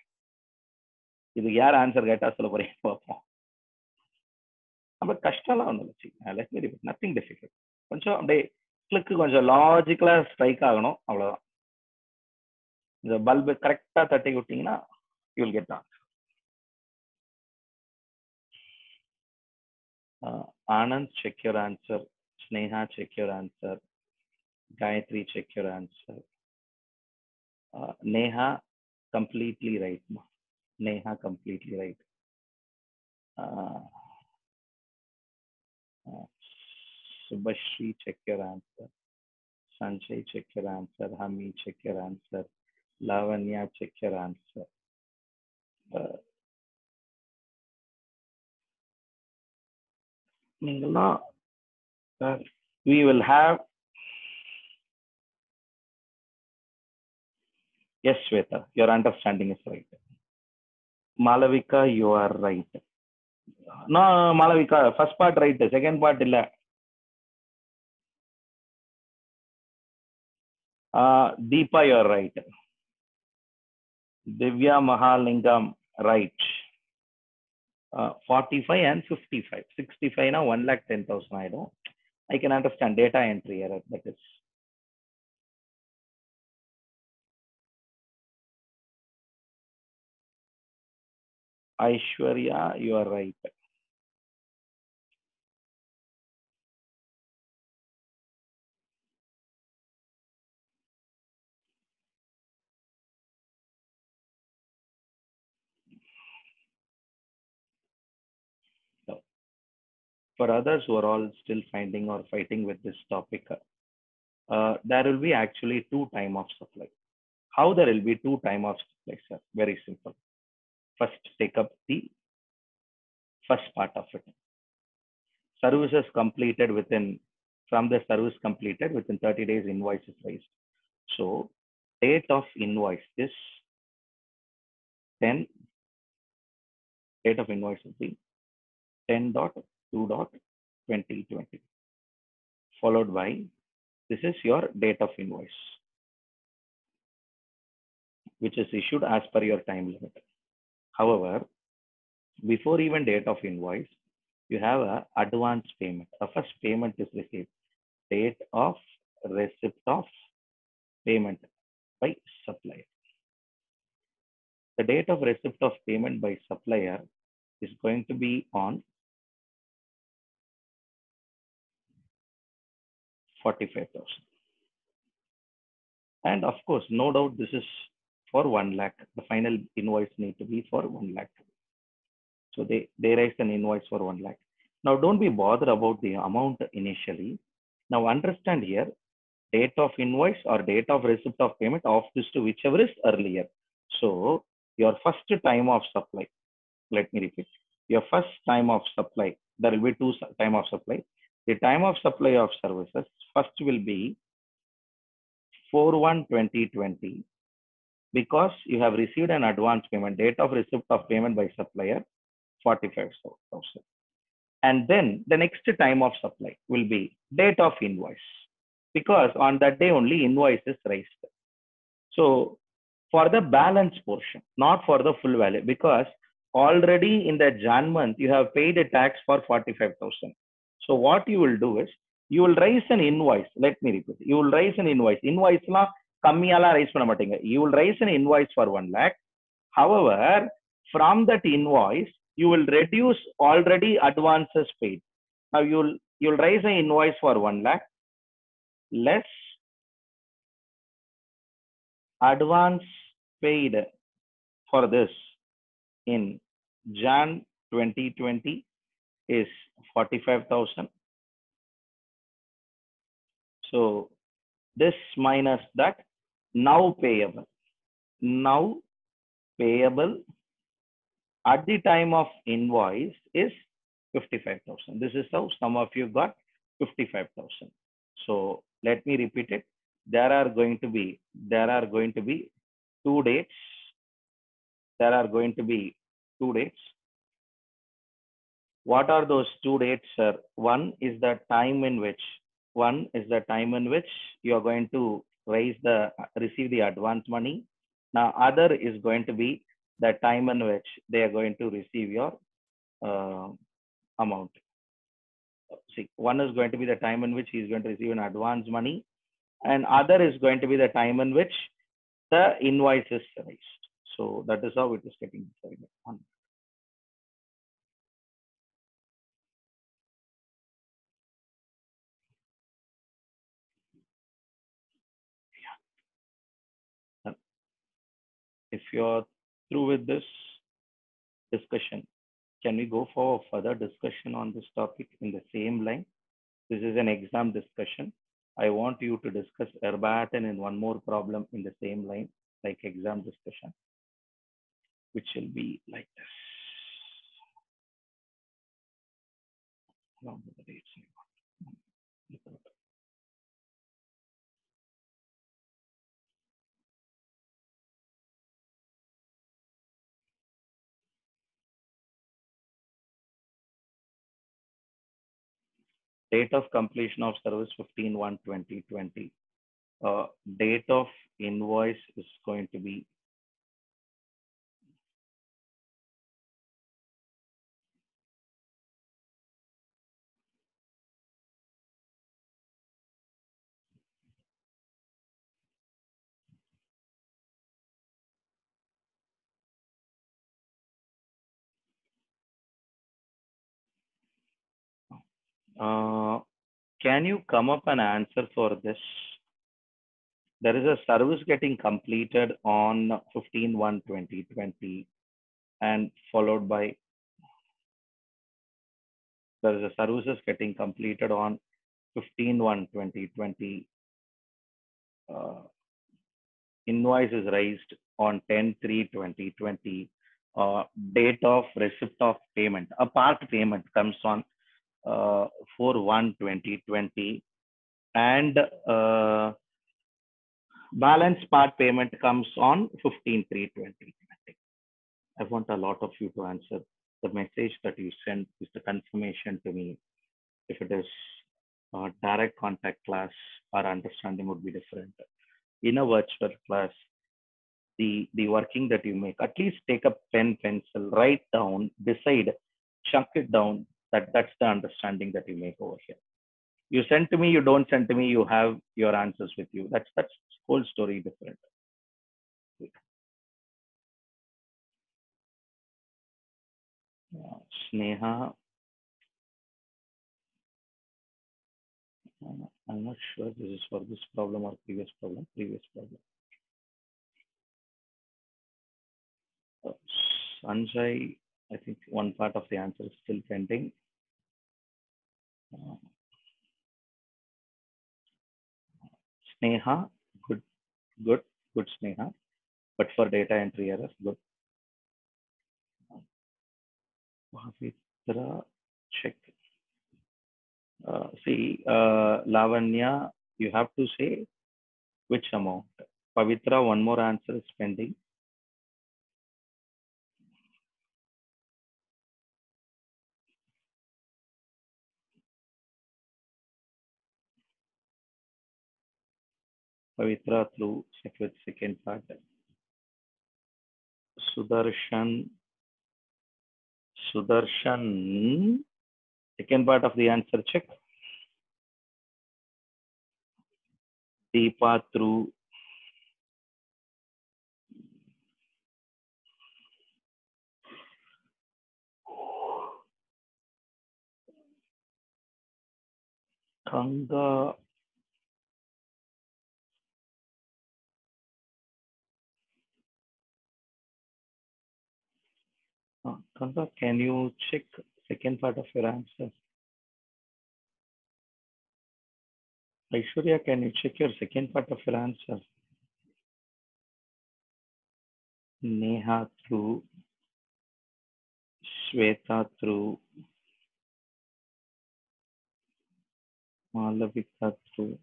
இது யார் ஆன்சர் கரெக்டா சொல்ல போறீங்க பார்ப்போம். நம்ம கஷ்டம்லாம் ஒன்றும் இல்லை. Nothing difficult. கொஞ்சம் அப்படியே கிளிக்கு கொஞ்சம் லாஜிக்கலா ஸ்ட்ரைக் ஆகணும், அவ்வளவுதான். இந்த பல்பு கரெக்டா தட்டி விட்டீங்கன்னா you will get on. Anand, check your answer. Sneha, check your answer. Gayatri, check your answer. Neha, completely right. Neha, completely right. Subhashri, check your answer. Sanjay, check your answer. Hami, check your answer. Lavanya, check your answer. We will have. Yes, Shweta, your understanding is right. Malavika, you are right. No, Malavika, first part right, second part illa. Deepa, you are right. Divya Mahalingam, right. 45 and 55. 65 now 1,10,000. I can understand data entry error. That is. Aishwarya, you are right. For others who are all still finding or fighting with this topic, there will be actually two time of supply. How there will be two time of supply, sir? Very simple. First, take up the first part of it. Services completed from the service completed within 30 days, invoice is raised. So, date of invoice is 10. Date of invoice will be 10.2.2020, followed by, this is your date of invoice, which is issued as per your time limit. However, before even date of invoice, you have a advance payment. The first payment is received. Date of receipt of payment by supplier. The date of receipt of payment by supplier is going to be on 45,000. And of course, no doubt this is for 1 lakh. The final invoice need to be for 1 lakh. So they raised an invoice for 1 lakh. Now don't be bothered about the amount initially. Now understand here, date of invoice or date of receipt of payment of this to whichever is earlier. So your first time of supply, let me repeat, your first time of supply, there will be two time of supply. The time of supply of services first will be 4/1/2020, because you have received an advance payment. Date of receipt of payment by supplier 45,000. And then the next time of supply will be date of invoice, because on that day only invoice is raised. So for the balance portion, not for the full value, because already in the Jan month you have paid a tax for 45,000. So what you will do is you will raise an invoice. Let me repeat. You will raise an invoice. Invoice la kammiyala raise panna matinga. You will raise an invoice for 1 lakh. However, from that invoice you will reduce already advances paid. Now you'll raise an invoice for 1 lakh less advance paid for this in Jan 2020 is 45,000. So this minus that, now payable. Now payable at the time of invoice is 55,000. This is how some of you got 55,000. So Let me repeat it. There are going to be 2 dates. There are going to be 2 dates. What are those 2 dates, sir? One is the time in which you are going to receive the advance money. Now, other is going to be the time in which they are going to receive your amount. See, one is going to be the time in which he is going to receive an advance money, and other is going to be the time in which the invoice is raised. So that is how it is getting decided on. If you're through with this discussion, can we go for further discussion on this topic in the same line? This is an exam discussion. I want you to discuss verbatim in one more problem in the same line, like exam discussion, which will be like this. Along with the dates. Date of completion of service 15/1/2020. Date of invoice is going to be can you come up an answer for this? There is a service getting completed on 15/1/2020 and followed by there is a services getting completed on 15/1/2020. Invoice is raised on 10/3/2020. Date of receipt of payment, a part payment comes on 4/1/2020, and balance part payment comes on 15/3/2020. I want a lot of you to answer. The message that you send is the confirmation to me. If it is a direct contact class, our understanding would be different. In a virtual class, the working that you make, at least take a pen, pencil, write down, decide, chunk it down. That's the understanding that you make over here. You send to me, you don't send to me, you have your answers with you. That's whole story different. Sneha, I'm not sure this is for this problem or previous problem. Sanjay, I think one part of the answer is still pending. Sneha, good Sneha, but for data entry error, good. Pavitra, check. Lavanya, you have to say which amount. Pavitra, one more answer is pending. Pavitra through, check with second part. Sudarshan, second part of the answer, check. Deepa through. Kanga. Kanga, can you check second part of your answer? Aishwarya, can you check your second part of your answer? Neha through. Shweta through. Malavika through.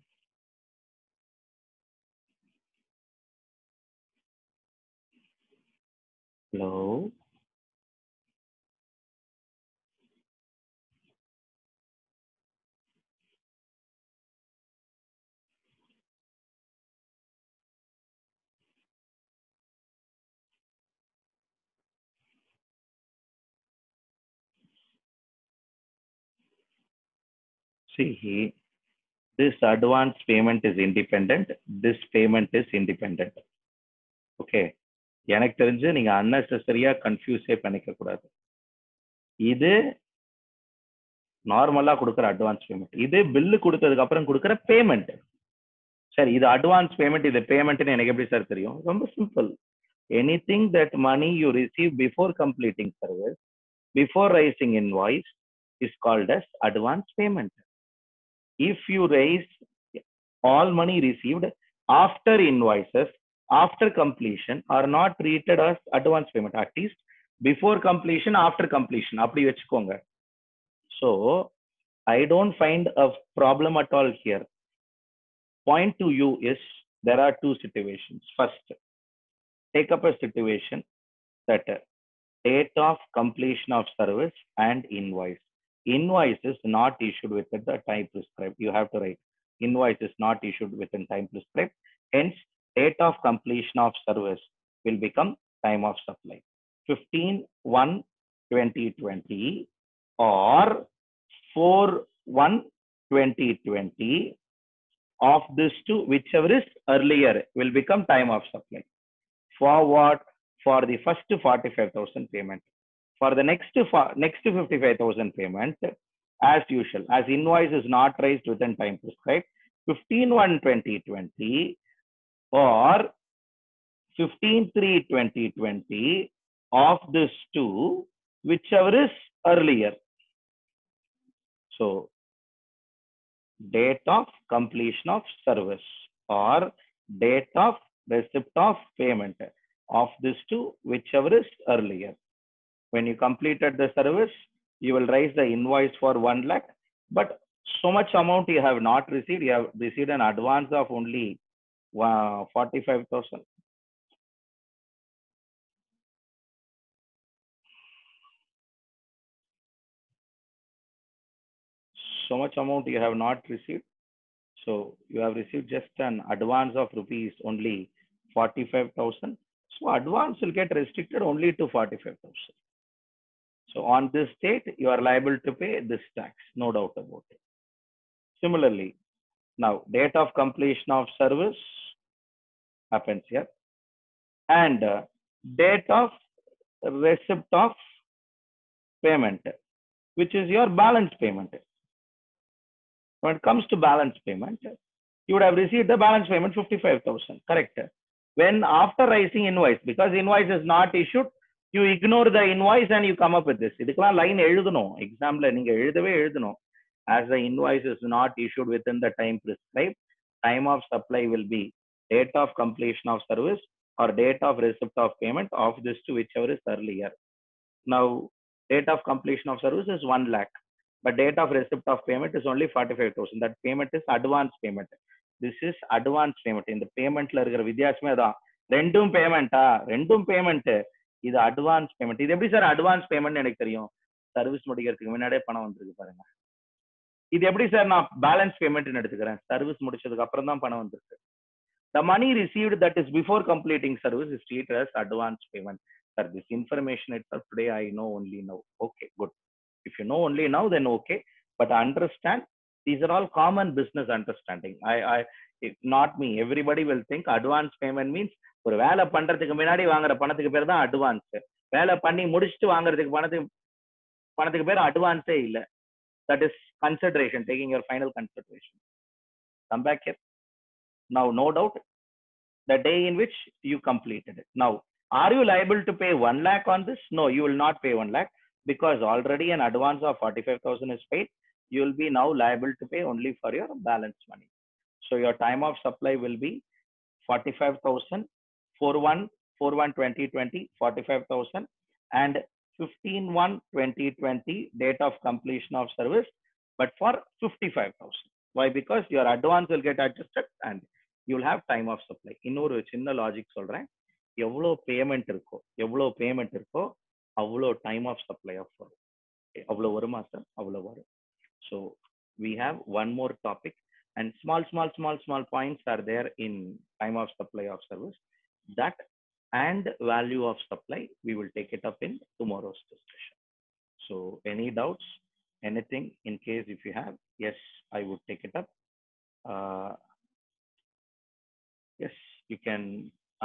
Hello. See, this advance payment is independent. This payment is independent. Okay. எனக்கு தெரிஞ்சு நீங்க unnecessary-ஆ கன்ஃபியூஸே பண்ணிக்க கூடாது. இது நார்மலா கொடுக்குற advance payment. இது bill கொடுத்ததுக்கு அப்புறம் கொடுக்குற பேமெண்ட். சரி, இது அட்வான்ஸ் பேமெண்ட், இது பேமெண்ட்னு எனக்கு எப்படி சார் தெரியும்? ரொம்ப simple. Anything that money you receive before completing service, before raising invoice, is called as advance payment. If you raise all money received after invoices, after completion, are not treated as advance payment. At least before completion, after completion. அப்படி வச்சுக்கோங்க. So, I don't find a problem at all here. Point to you is, there are two situations. First, take up a situation that date of completion of service and invoice. Invoice is not issued within the time prescribed. You have to write invoice is not issued within time prescribed. Hence, date of completion of service will become time of supply. 15/1/2020 or 4/1/2020 of this two, whichever is earlier, will become time of supply. For what? For the first 45,000 payment. For the next 55,000 payment, as usual, as invoice is not raised within time prescribed, 15/1/2020 or 15/3/2020 of this two, whichever is earlier. So, date of completion of service or date of receipt of payment of this two, whichever is earlier. When you completed the service, you will raise the invoice for 1 lakh, but so much amount you have not received. You have received an advance of only 45,000. So much amount you have not received. So you have received just an advance of rupees only 45,000. So advance will get restricted only to 45,000. So on this date, you are liable to pay this tax, no doubt about it. Similarly, now date of completion of service happens here, and date of receipt of payment, which is your balance payment. When it comes to balance payment, you would have received the balance payment 55,000, correct? When after raising invoice, because invoice is not issued, you ignore the invoice and you come up with this. இதுக்கெல்லாம் line எழுதணும், எக்ஸாம்ல நீங்க எழுதவே எழுதணும். As the invoice is not issued within the time prescribed, time of supply will be date of completion of service or date of receipt of payment of this to whichever is earlier. Now, date of completion of service is 1 lakh, but date of receipt of payment is only 45,000. That payment is advance payment. This is advance payment. இந்த பேமெண்ட்ல இருக்கிற வித்தியாசமே தான். ரெண்டும் பேமெண்டா? ரெண்டும் payment. இது advance payment. இது எப்படி sir advance payment எனக்கு தெரியும்? சர்வீஸ் முடிக்கிறதுக்கு முன்னாடியே பணம் வந்திருக்கு பாருங்க. இது எப்படி சார் நான் பேலன்ஸ் பேமெண்ட் எடுத்துக்கிறேன்? சர்வீஸ் முடிச்சதுக்கு அப்புறம் தான் பணம் வந்திருக்கு. The money received that is before completing service is treated as advance payment. Sir, this information itself today I know only now. Okay, good. If you know only now, then okay. But understand, these are all common business understanding. Not me. Everybody will think advance payment means ஒரு வேலை பண்றதுக்கு முன்னாடி வாங்குற பணத்துக்கு பேர் தான் advance. வேலை பண்ணி முடிச்சுட்டு வாங்குறதுக்கு பணத்துக்கு பேர் அட்வான்ஸே இல்ல. That is consideration, taking your final consideration. Come back here. Now, no doubt, the day in which you completed it. Now, are you liable to pay 1 lakh on this? No, you will not pay 1 lakh because already an advance of 45,000 is paid. You will be now liable to pay only for your balance money. So your time of supply will be 45,000, 4/1/2020, 45,000, and 15/1/2020 date of completion of service, but for 55,000. Why? Because your advance will get adjusted and you will have time of supply. இன்னொரு சின்ன logic சொல்றேன். எவ்வளோ payment இருக்கோ அவ்வளோ time of supply of வரும். அவ்வளோ வருமா sir? அவ்வளோ வரும். So we have one more topic, and small points are there in time of supply of service. That and value of supply, we will take it up in tomorrow's discussion. So any doubts, anything in case if you have? Yes, I would take it up. Yes, you can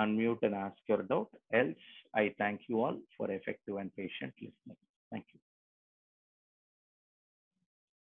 unmute and ask your doubt. Else, I thank you all for effective and patient listening.